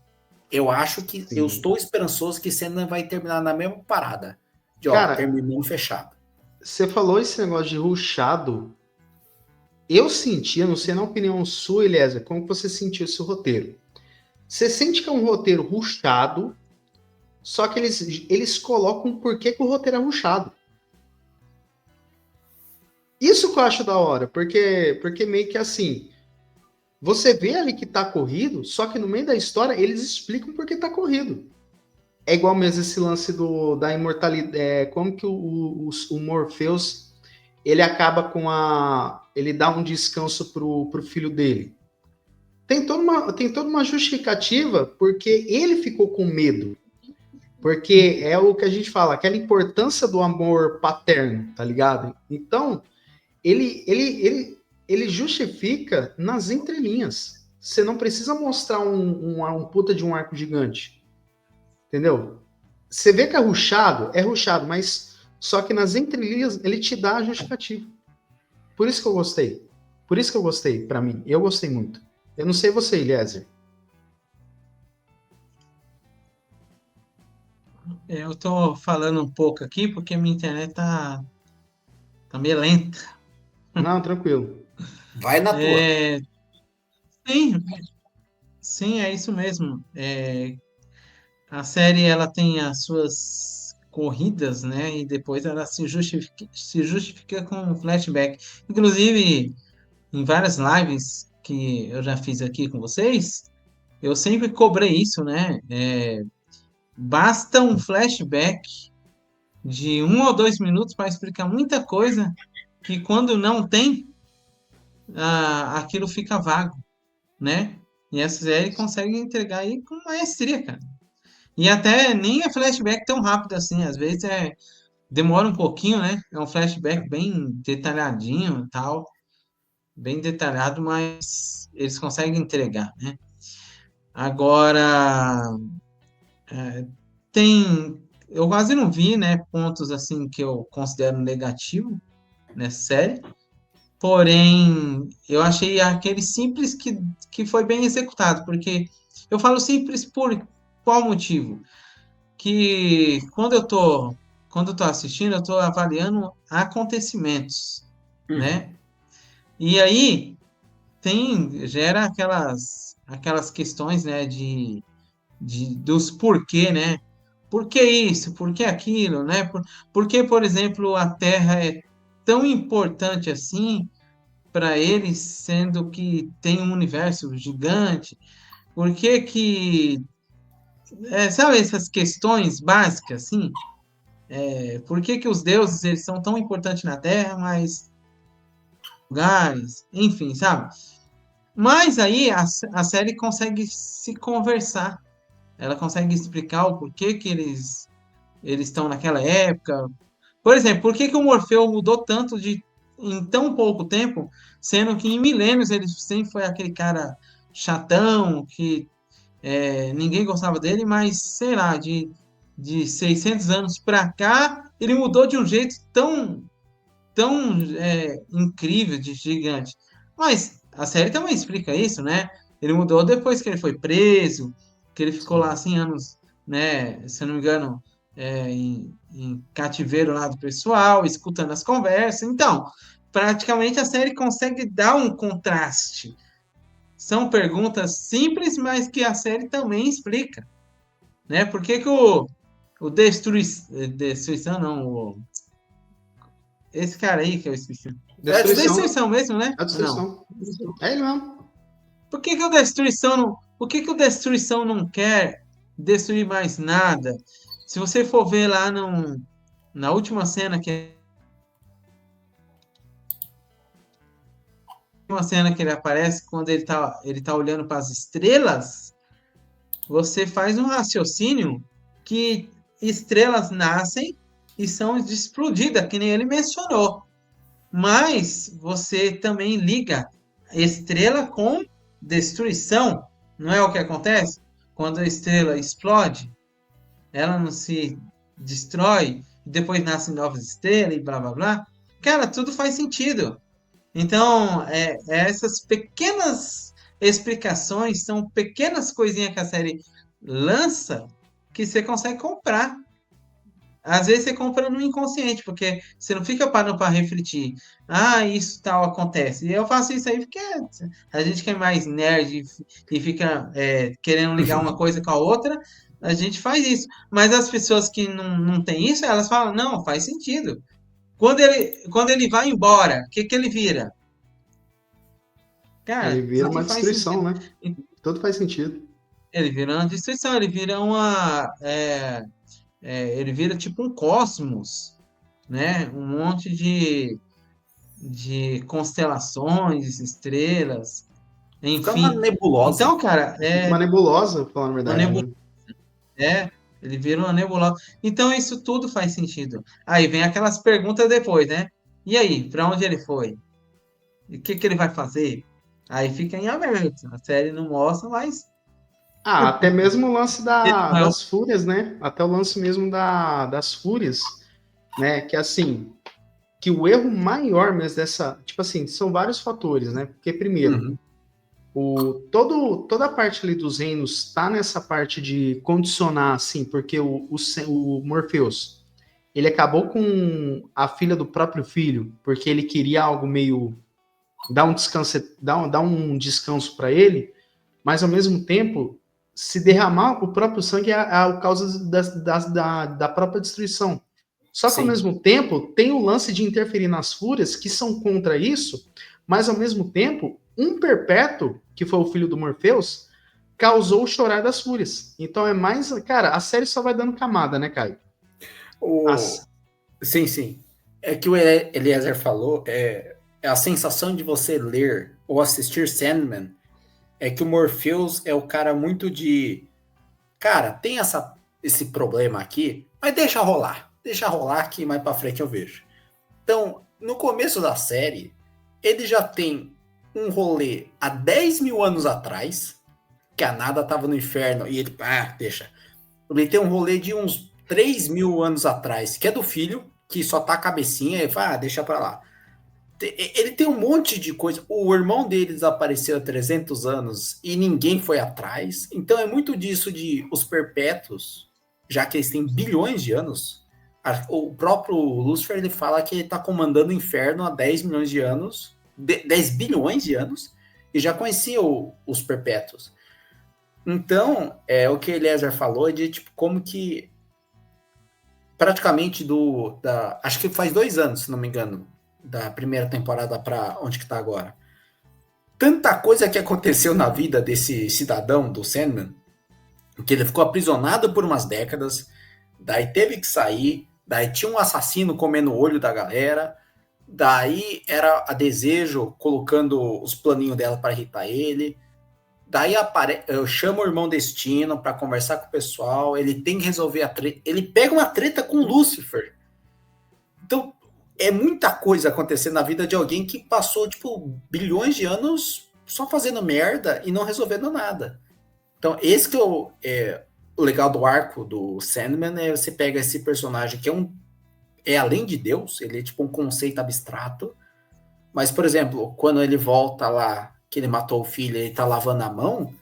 Speaker 3: Eu acho que, eu
Speaker 1: Sim.
Speaker 3: estou esperançoso que Sandman vai terminar na mesma parada. De, ó,
Speaker 1: Cara,
Speaker 3: terminando fechado.
Speaker 1: você falou esse negócio de rushado. Eu sentia, não sei na opinião sua, Eliezer, como você sentiu esse roteiro? Você sente que é um roteiro rushado, só que eles colocam por que o roteiro é rushado. Isso que eu acho da hora, porque meio que assim, você vê ali que tá corrido, só que no meio da história eles explicam por que tá corrido. É igual mesmo esse lance da imortalidade, como que o Morpheus, ele acaba com ele dá um descanso pro filho dele. Tem toda uma justificativa porque ele ficou com medo. Porque é o que a gente fala, aquela importância do amor paterno, tá ligado? Então, ele justifica nas entrelinhas. Você não precisa mostrar um puta de um arco gigante. Entendeu? Você vê que é rushado, mas só que nas entrelinhas ele te dá a justificativa. Por isso que eu gostei. Por isso que eu gostei, pra mim. Eu gostei muito. Eu não sei você, Eliezer.
Speaker 2: Eu tô falando um pouco aqui porque minha internet tá meio lenta.
Speaker 1: Não, tranquilo.
Speaker 3: Vai na tua.
Speaker 2: É, sim, sim, é isso mesmo. A série ela tem as suas corridas, né? E depois ela se justifica com um flashback. Inclusive, em várias lives que eu já fiz aqui com vocês, eu sempre cobrei isso, né? Basta um flashback de 1 ou 2 minutos para explicar muita coisa que quando não tem, aquilo fica vago, né? E essa série consegue entregar aí com maestria, cara. E até nem é flashback tão rápido assim, às vezes demora um pouquinho, né? É um flashback bem detalhadinho e tal, bem detalhado, mas eles conseguem entregar, né? Agora, eu quase não vi, né, pontos assim que eu considero negativo nessa série. Porém, eu achei aquele simples que foi bem executado, porque eu falo simples por qual motivo? Que quando eu tô assistindo, eu tô avaliando acontecimentos,
Speaker 3: Uhum.
Speaker 2: né? E aí gera aquelas questões, né, dos porquê, né? Por que isso? Por que aquilo, né? Por que, por exemplo, a Terra é tão importante assim para eles, sendo que tem um universo gigante? Por que sabe essas questões básicas, assim? Por que os deuses eles são tão importantes na Terra, mas lugares, enfim, sabe? Mas aí a série consegue se conversar, ela consegue explicar o porquê que eles estão naquela época. Por exemplo, por que o Morfeu mudou tanto em tão pouco tempo, sendo que em milênios ele sempre foi aquele cara chatão, que ninguém gostava dele, mas sei lá, de 600 anos para cá, ele mudou de um jeito tão incrível, de gigante. Mas a série também explica isso, né? Ele mudou depois que ele foi preso, que ele ficou lá
Speaker 1: Sim.
Speaker 2: assim anos, né? Se eu não me engano, em cativeiro lá do pessoal, escutando as conversas. Então, praticamente a série consegue dar um contraste. São perguntas simples, mas que a série também explica, né? Por que que Destruição, não, esse cara aí que eu esqueci.
Speaker 3: É
Speaker 1: Destruição.
Speaker 2: Destruição mesmo, né?
Speaker 1: A
Speaker 2: Ou não?
Speaker 1: destruição. É ele mesmo.
Speaker 2: Por que que o Destruição não quer destruir mais nada? Se você for ver lá na última cena que ele aparece, quando ele tá olhando para as estrelas, você faz um raciocínio que estrelas nascem e são explodidas, que nem ele mencionou. Mas você também liga estrela com destruição. Não é o que acontece? Quando a estrela explode, ela não se destrói, depois nascem novas estrelas e blá blá blá. Cara, tudo faz sentido. Então, essas pequenas explicações, são pequenas coisinhas que a série lança que você consegue comprar. Às vezes você compra no inconsciente, porque você não fica parando para refletir. Ah, isso tal acontece. E eu faço isso aí porque a gente que é mais nerd e fica querendo ligar uma coisa com a outra, a gente faz isso. Mas as pessoas que não têm isso, elas falam, não, faz sentido. Quando ele vai embora, o que ele vira?
Speaker 1: Ele
Speaker 2: Cara,
Speaker 1: vira
Speaker 2: isso que
Speaker 1: uma
Speaker 2: faz
Speaker 1: destruição,
Speaker 2: sentido.
Speaker 1: né? Tudo faz sentido.
Speaker 2: Ele vira uma destruição, ele vira ele vira tipo um cosmos, né? Um monte de constelações, estrelas,
Speaker 3: Fica uma
Speaker 2: enfim.
Speaker 3: nebulosa.
Speaker 2: Então, cara,
Speaker 1: Fica uma nebulosa, falando a
Speaker 2: uma
Speaker 1: verdade,
Speaker 2: nebulosa,
Speaker 1: né?
Speaker 2: ele vira uma nebulosa. Então, isso tudo faz sentido. Aí vem aquelas perguntas depois, né? E aí, para onde ele foi? E o que ele vai fazer? Aí fica em aberto. A série não mostra, mas
Speaker 1: Ah, até mesmo o lance
Speaker 2: ele não é o...
Speaker 1: das fúrias, né? Até o lance mesmo das fúrias, né? Que assim, que o erro maior mesmo dessa, tipo assim, são vários fatores, né? Porque primeiro,
Speaker 3: Uhum.
Speaker 1: toda a parte ali dos reinos tá nessa parte de condicionar, assim, porque o Morpheus, ele acabou com a filha do próprio filho, porque ele queria algo meio dar um descanso para ele, mas ao mesmo tempo, se derramar o próprio sangue é a causa da própria destruição. Só que ao
Speaker 3: Sim.
Speaker 1: mesmo tempo, tem o lance de interferir nas fúrias, que são contra isso, mas ao mesmo tempo, um perpétuo, que foi o filho do Morpheus, causou o chorar das fúrias. Então é mais. Cara, a série só vai dando camada, né, Caio?
Speaker 3: O... Sim, sim. É que o Eliezer falou, é a sensação de você ler ou assistir Sandman, é que o Morpheus é o cara muito de... Cara, tem esse problema aqui, mas deixa rolar. Deixa rolar que mais pra frente eu vejo. Então, no começo da série, ele já tem um rolê há 10 mil anos atrás, que a nada tava no inferno, e ele, deixa. Ele tem um rolê de uns 3 mil anos atrás, que é do filho, que só tá a cabecinha, e fala, deixa pra lá. Ele tem um monte de coisa. O irmão dele desapareceu há 300 anos e ninguém foi atrás. Então é muito disso de os perpétuos, já que eles têm bilhões de anos. O próprio Lúcifer ele fala que ele está comandando o inferno há 10 milhões de anos, 10 bilhões de anos, e já conhecia os perpétuos. Então, o que Eliezer falou é de tipo, como que praticamente acho que faz 2 anos, se não me engano, da primeira temporada para onde que tá agora. Tanta coisa que aconteceu na vida desse cidadão do Sandman, que ele ficou aprisionado por umas décadas, daí teve que sair, daí tinha um assassino comendo o olho da galera, daí era a Desejo colocando os planinhos dela para irritar ele, daí eu chamo o irmão Destino para conversar com o pessoal, ele tem que resolver a treta, ele pega uma treta com o Lúcifer. Então, é muita coisa acontecendo na vida de alguém que passou, tipo, bilhões de anos só fazendo merda e não resolvendo nada. Então, esse que o legal do arco do Sandman é você pega esse personagem que é além de Deus, ele é tipo um conceito abstrato, mas, por exemplo, quando ele volta lá, que ele matou o filho, ele tá lavando a mão,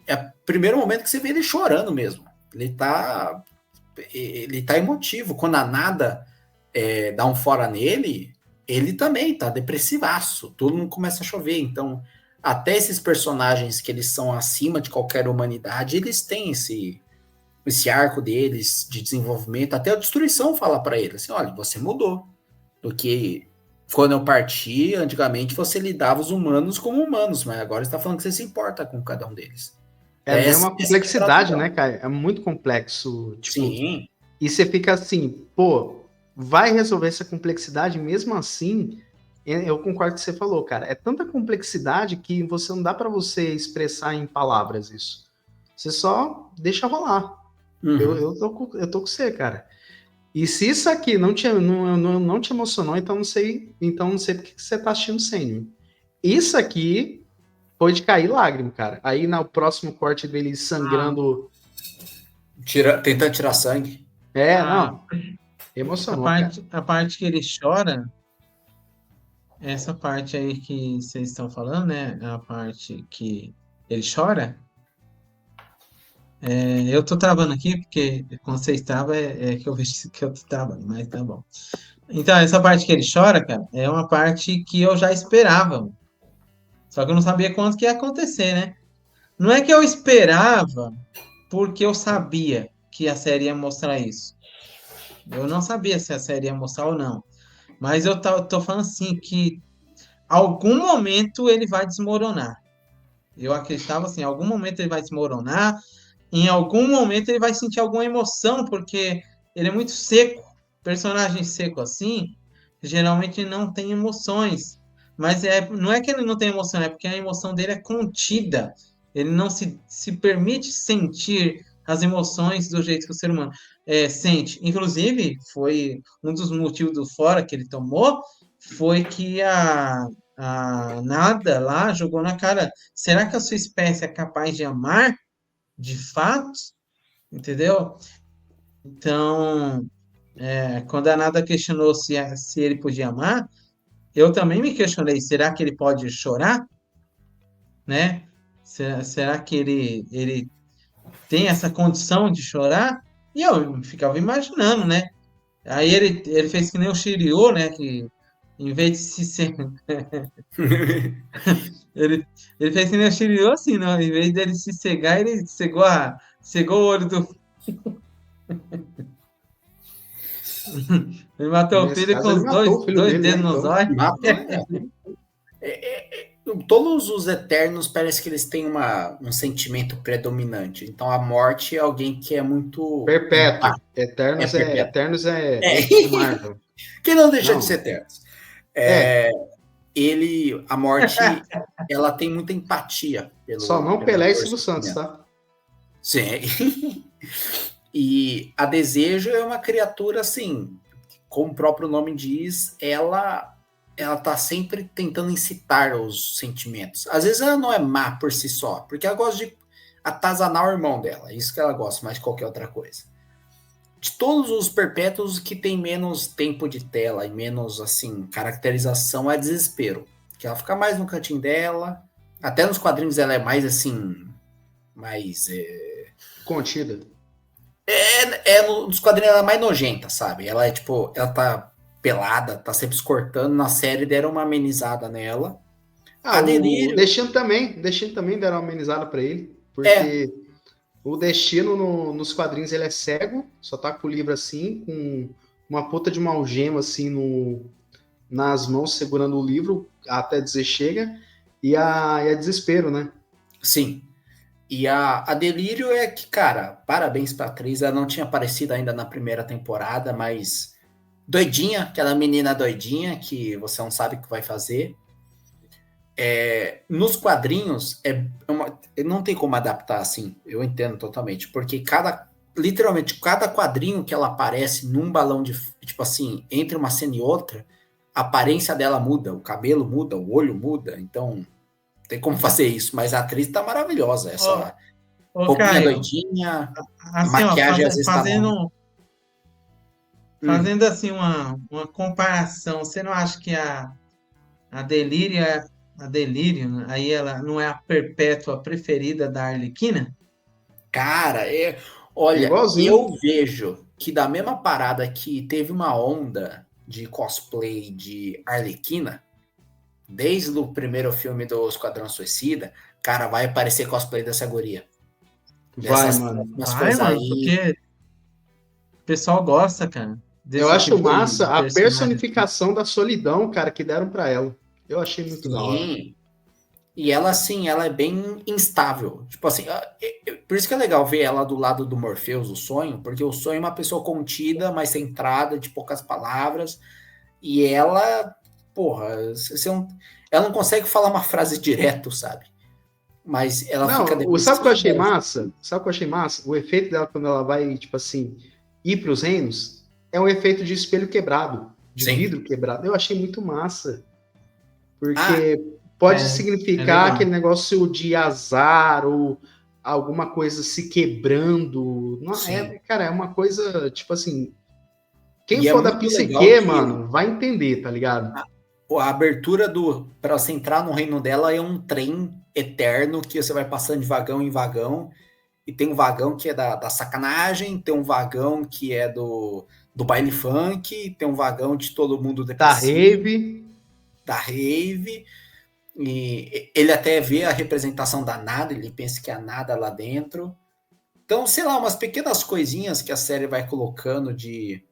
Speaker 3: é o primeiro momento que você vê ele chorando mesmo. Ele tá emotivo. Quando a nada dá um fora nele, ele também tá depressivaço. Todo mundo começa a chover. Então, até esses personagens que eles são acima de qualquer humanidade, eles têm esse arco deles de desenvolvimento. Até a Destruição fala para ele assim, olha, você mudou. Porque quando eu parti, antigamente você lidava os humanos como humanos, mas agora você está falando que você se importa com cada um deles.
Speaker 1: É bem uma complexidade, né, cara? É muito complexo. Tipo,
Speaker 3: sim.
Speaker 1: E você fica assim, pô, vai resolver essa complexidade mesmo assim? Eu concordo com o que você falou, cara. É tanta complexidade que você não dá para você expressar em palavras isso. Você só deixa rolar.
Speaker 3: Uhum.
Speaker 1: Eu tô com você, cara. E se isso aqui não te emocionou, então não sei porque que você tá assistindo sem. Isso aqui foi de cair lágrima, cara. Aí no próximo corte dele sangrando.
Speaker 3: Tentando tirar sangue.
Speaker 1: Não.
Speaker 2: A
Speaker 1: Emocionou, cara.
Speaker 2: parte, a parte que ele chora essa parte aí que vocês estão falando, né? A parte que ele chora. Eu tô travando aqui, porque quando você estava, que eu vejo que eu tô travando, mas tá bom. Então, essa parte que ele chora, cara, é uma parte que eu já esperava. Só que eu não sabia quando que ia acontecer, né? Não é que eu esperava porque eu sabia que a série ia mostrar isso. Eu não sabia se a série ia mostrar ou não. Mas eu tô falando assim que algum momento ele vai desmoronar. Eu acreditava assim, em algum momento ele vai desmoronar, em algum momento ele vai sentir alguma emoção, porque ele é muito seco. Personagem seco assim, geralmente não tem emoções. Mas não é que ele não tem emoção, é porque a emoção dele é contida. Ele não se permite sentir as emoções do jeito que o ser humano sente. Inclusive, foi um dos motivos do fora que ele tomou, foi que a Nada lá jogou na cara. Será que a sua espécie é capaz de amar de fato? Entendeu? Então, quando a Nada questionou se ele podia amar, eu também me questionei, será que ele pode chorar? Né? Será que ele tem essa condição de chorar? E eu ficava imaginando, né? Aí ele fez que nem o Shiryu, né? Que em vez de ele fez que nem o Shiryu assim, não. Em vez dele se cegar, ele cegou o olho do. Ele matou o
Speaker 1: Nesse
Speaker 2: filho com
Speaker 1: caso, ele
Speaker 2: os
Speaker 1: matou o filho
Speaker 2: dois
Speaker 1: dele, né?
Speaker 2: dedos nos
Speaker 1: Então,
Speaker 2: olhos.
Speaker 3: Mapa, todos os Eternos parece que eles têm um sentimento predominante. Então a morte é alguém que é muito
Speaker 1: perpétuo.
Speaker 3: é perpétuo.
Speaker 1: Eternos
Speaker 3: É.
Speaker 1: é tipo Marvel.
Speaker 3: Que não deixa de
Speaker 1: Não.
Speaker 3: ser Eternos.
Speaker 1: É.
Speaker 3: A morte, ela tem muita empatia
Speaker 1: Só não
Speaker 3: pelo
Speaker 1: Pelé e
Speaker 3: ator
Speaker 1: Silvio Santos, tá?
Speaker 3: Sim. E a Desejo é uma criatura assim, como o próprio nome diz, ela tá sempre tentando incitar os sentimentos. Às vezes ela não é má por si só, porque ela gosta de atazanar o irmão dela, é isso que ela gosta mais de qualquer outra coisa. De todos os perpétuos que tem menos tempo de tela e menos assim caracterização é Desespero, que ela fica mais no cantinho dela, até nos quadrinhos ela é mais assim, mais
Speaker 1: Contida.
Speaker 3: nos quadrinhos ela é mais nojenta, sabe? Ela é tipo, ela tá pelada, tá sempre se cortando. Na série deram uma amenizada nela.
Speaker 1: Ah, o
Speaker 3: Delírio.
Speaker 1: Destino também deram uma amenizada pra ele, porque o Destino nos quadrinhos ele é cego, só tá com o livro assim, com uma puta de uma algema assim nas mãos segurando o livro até dizer chega, e a Desespero, né?
Speaker 3: Sim. E a Delírio é que, cara, parabéns pra atriz. Ela não tinha aparecido ainda na primeira temporada, mas doidinha, aquela menina doidinha que você não sabe o que vai fazer. Nos quadrinhos, não tem como adaptar assim, eu entendo totalmente, porque literalmente, cada quadrinho que ela aparece num balão de, tipo assim, entre uma cena e outra, a aparência dela muda, o cabelo muda, o olho muda, então tem como fazer isso, mas a atriz tá maravilhosa, essa roupinha
Speaker 2: Caio,
Speaker 3: doidinha, a
Speaker 2: assim, ó,
Speaker 3: maquiagem às vezes tá bom.
Speaker 2: fazendo assim uma comparação, você não acha que a Delírio, aí ela não é a perpétua preferida da Arlequina?
Speaker 3: Cara, olha,
Speaker 1: Igualzinho.
Speaker 3: eu vejo que da mesma parada que teve uma onda de cosplay de Arlequina, desde o primeiro filme do Esquadrão Suicida, cara, vai aparecer cosplay dessa guria.
Speaker 1: Vai, mano.
Speaker 2: Vai, mano,
Speaker 3: aí.
Speaker 2: porque o pessoal gosta, cara,
Speaker 1: Eu
Speaker 2: desse
Speaker 1: acho
Speaker 2: tipo de
Speaker 1: massa a
Speaker 2: personagem.
Speaker 1: personificação da solidão, cara, que deram pra ela. Eu achei muito da hora.
Speaker 3: Sim. E ela, assim, ela é bem instável. Tipo assim, por isso que é legal ver ela do lado do Morpheus, o sonho, porque o sonho é uma pessoa contida, mais centrada, de poucas palavras. E ela, porra, ela não consegue falar uma frase direto, sabe? Mas ela fica
Speaker 1: Não, sabe o que eu achei massa? Sabe o que eu achei massa? O efeito dela quando ela vai, tipo assim, ir pros reinos, é um efeito de espelho quebrado, de
Speaker 3: Sim.
Speaker 1: vidro quebrado. Eu achei muito massa. Porque pode significar
Speaker 2: legal.
Speaker 1: aquele negócio de azar ou alguma coisa se quebrando. Não, cara, é uma coisa, tipo assim. Quem
Speaker 3: E
Speaker 1: for
Speaker 3: é
Speaker 1: da
Speaker 3: muito legal
Speaker 1: psique,
Speaker 3: que
Speaker 1: mano, vai entender, tá ligado?
Speaker 3: a abertura para você entrar no reino dela é um trem eterno que você vai passando de vagão em vagão, e tem um vagão que é da sacanagem, tem um vagão que é do baile funk, tem um vagão de todo mundo depressivo, da rave, e ele até vê a representação da nada, ele pensa que é a nada lá dentro. Então, sei lá, umas pequenas coisinhas que a série vai colocando de...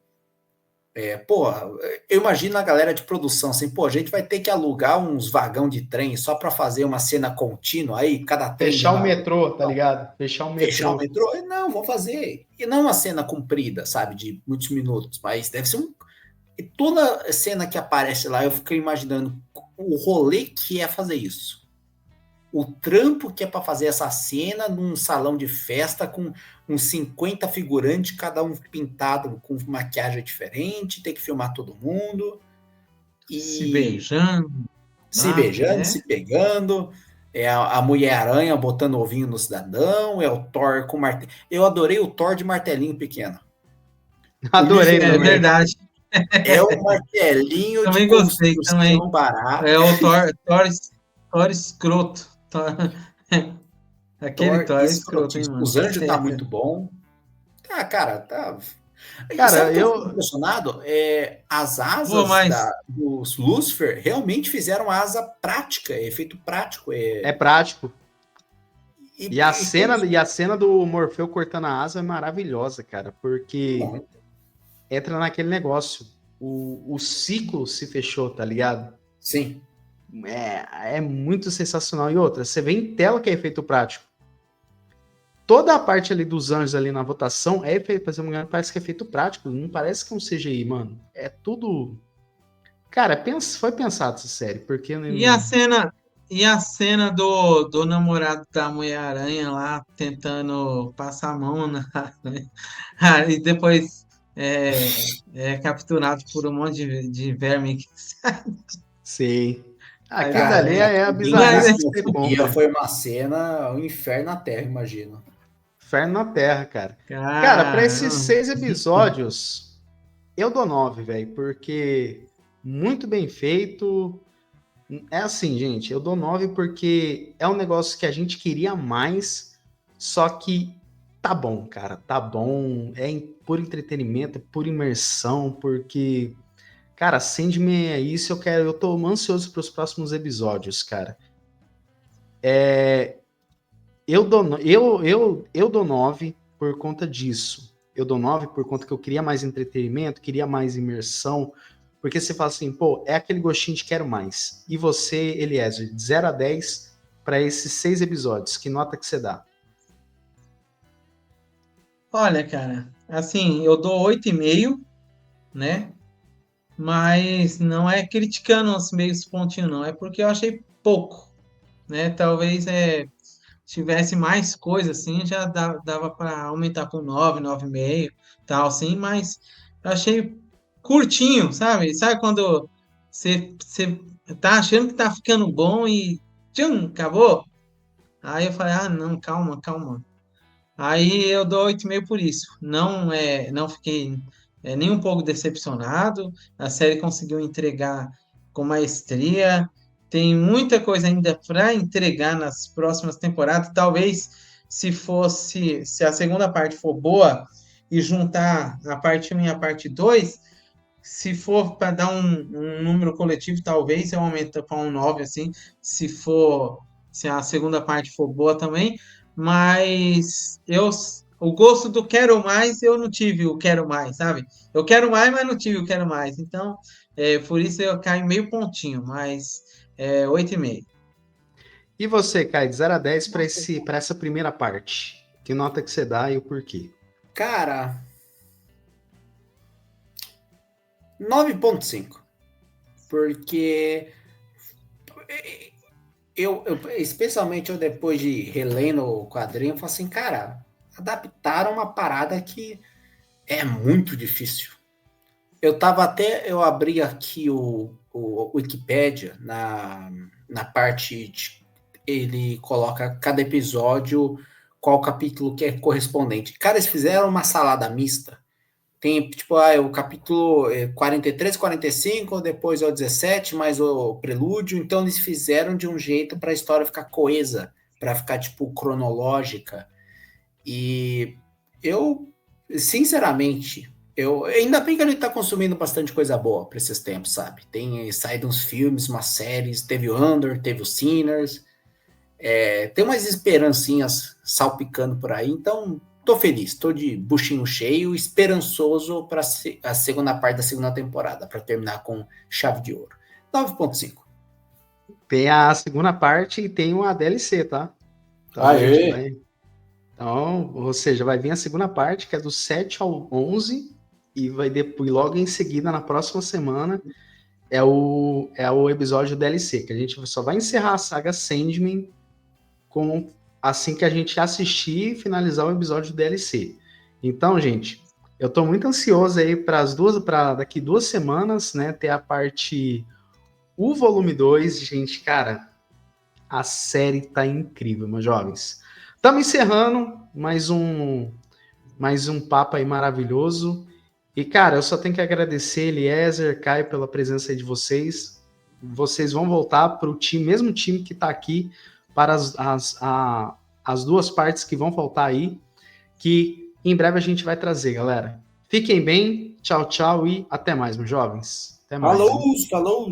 Speaker 3: eu imagino a galera de produção assim, a gente vai ter que alugar uns vagão de trem só para fazer uma cena contínua aí, cada trem...
Speaker 1: Fechar o metrô, tá ligado?
Speaker 3: Fechar o metrô? Não, vou fazer. E não uma cena comprida, sabe, de muitos minutos, mas deve ser E toda cena que aparece lá, eu fico imaginando o rolê que é fazer isso. O trampo que é para fazer essa cena num salão de festa com uns 50 figurantes, cada um pintado com maquiagem diferente, ter que filmar todo mundo. E
Speaker 2: se beijando.
Speaker 3: Se pegando. É a Mulher-Aranha botando ovinho no cidadão. É o Thor com martelo. Eu adorei o Thor de martelinho pequeno.
Speaker 1: Adorei,
Speaker 2: é verdade.
Speaker 3: É o martelinho
Speaker 2: também
Speaker 3: de
Speaker 2: gostei, também.
Speaker 3: barato.
Speaker 2: É o Thor escroto. Aquele Thor escroto, hein, mano?
Speaker 3: Os Anjos tá muito bom. Cara, tá...
Speaker 1: Cara,
Speaker 3: eu fico impressionado, as asas dos Lucifer realmente fizeram asa prática, efeito prático.
Speaker 1: É prático. E a cena do Morfeu cortando a asa é maravilhosa, cara, porque entra naquele negócio. O ciclo se fechou, tá ligado?
Speaker 3: Sim.
Speaker 1: É muito sensacional. E outra, você vê em tela que é efeito prático. Toda a parte ali dos anjos ali na votação é efeito, se não me engano, parece que é efeito prático. Não parece que é um CGI, mano. É tudo... Cara, foi pensado essa série, porque...
Speaker 2: E a cena do namorado da Mulher-Aranha lá, tentando passar a mão e depois é capturado por um monte de verme.
Speaker 1: Sim. Aquilo dali é a bizarrice que você compra.
Speaker 3: Foi uma cena, um inferno na Terra, imagino.
Speaker 1: Inferno na Terra, cara. Cara, pra esses 6 episódios, eu dou 9, velho, porque muito bem feito. É assim, gente, eu dou 9 porque é um negócio que a gente queria mais, só que tá bom, cara, tá bom. É por entretenimento, é por imersão, porque... Cara, Sandman é isso, eu tô ansioso pros próximos episódios, cara. Eu dou 9 por conta disso. Eu dou 9 por conta que eu queria mais entretenimento, queria mais imersão, porque você fala assim, é aquele gostinho de quero mais. E você, Eliezer, de 0 a 10 para esses 6 episódios, que nota que você dá?
Speaker 2: Olha, cara, assim, eu dou 8,5, né? Mas não é criticando os meios pontinhos, não. É porque eu achei pouco, né? Talvez tivesse mais coisa, assim, já dava para aumentar para 9, 9,5, tal, assim. Mas eu achei curtinho, sabe? Sabe quando você tá achando que tá ficando bom e tchum, acabou? Aí eu falei, não, calma. Aí eu dou 8,5 por isso. Não fiquei nem um pouco decepcionado. A série conseguiu entregar com maestria. Tem muita coisa ainda para entregar nas próximas temporadas. Talvez se a segunda parte for boa e juntar a parte 1 e a parte 2, se for para dar um número coletivo, talvez eu aumente para um 9, assim, se a segunda parte for boa também. Mas o gosto do quero mais, eu não tive o quero mais, sabe? Eu quero mais, mas não tive o quero mais. Então, por isso eu caio meio pontinho, mas 8,5.
Speaker 1: E você, Kai, de 0 a 10 para essa primeira parte? Que nota que você dá e o porquê?
Speaker 3: Cara, 9,5. Porque especialmente depois de relendo o quadrinho, eu falo assim, cara, adaptaram uma parada que é muito difícil. Eu abri aqui o Wikipedia, na parte ele coloca cada episódio, qual capítulo que é correspondente. Cara, eles fizeram uma salada mista Tem, tipo, o capítulo 43, 45, depois é o 17, mais o prelúdio. Então, eles fizeram de um jeito para a história ficar coesa, para ficar, tipo, cronológica. E eu, sinceramente, ainda bem que a gente tá consumindo bastante coisa boa para esses tempos, sabe? Tem saído uns filmes, umas séries, teve o Under, teve o Sinners, tem umas esperancinhas salpicando por aí, então tô feliz, tô de buchinho cheio, esperançoso para a segunda parte da segunda temporada, para terminar com chave de ouro. 9.5.
Speaker 1: Tem a segunda parte e tem uma DLC, tá? Então a gente vai... Então, ou seja, vai vir a segunda parte, que é do 7 ao 11, e vai depois, logo em seguida, na próxima semana, é o episódio DLC, que a gente só vai encerrar a saga Sandman assim que a gente assistir e finalizar o episódio DLC. Então, gente, eu tô muito ansioso aí para daqui 2 semanas, né, ter a parte, o volume 2, gente, cara, a série tá incrível, meus jovens. Estamos encerrando mais um papo aí maravilhoso. E, cara, eu só tenho que agradecer, Eliezer, Caio, pela presença aí de vocês. Vocês vão voltar para o mesmo time que está aqui, para as 2 partes que vão faltar aí, que em breve a gente vai trazer, galera. Fiquem bem, tchau, tchau e até mais, meus jovens. Até mais.
Speaker 3: Falou, falou!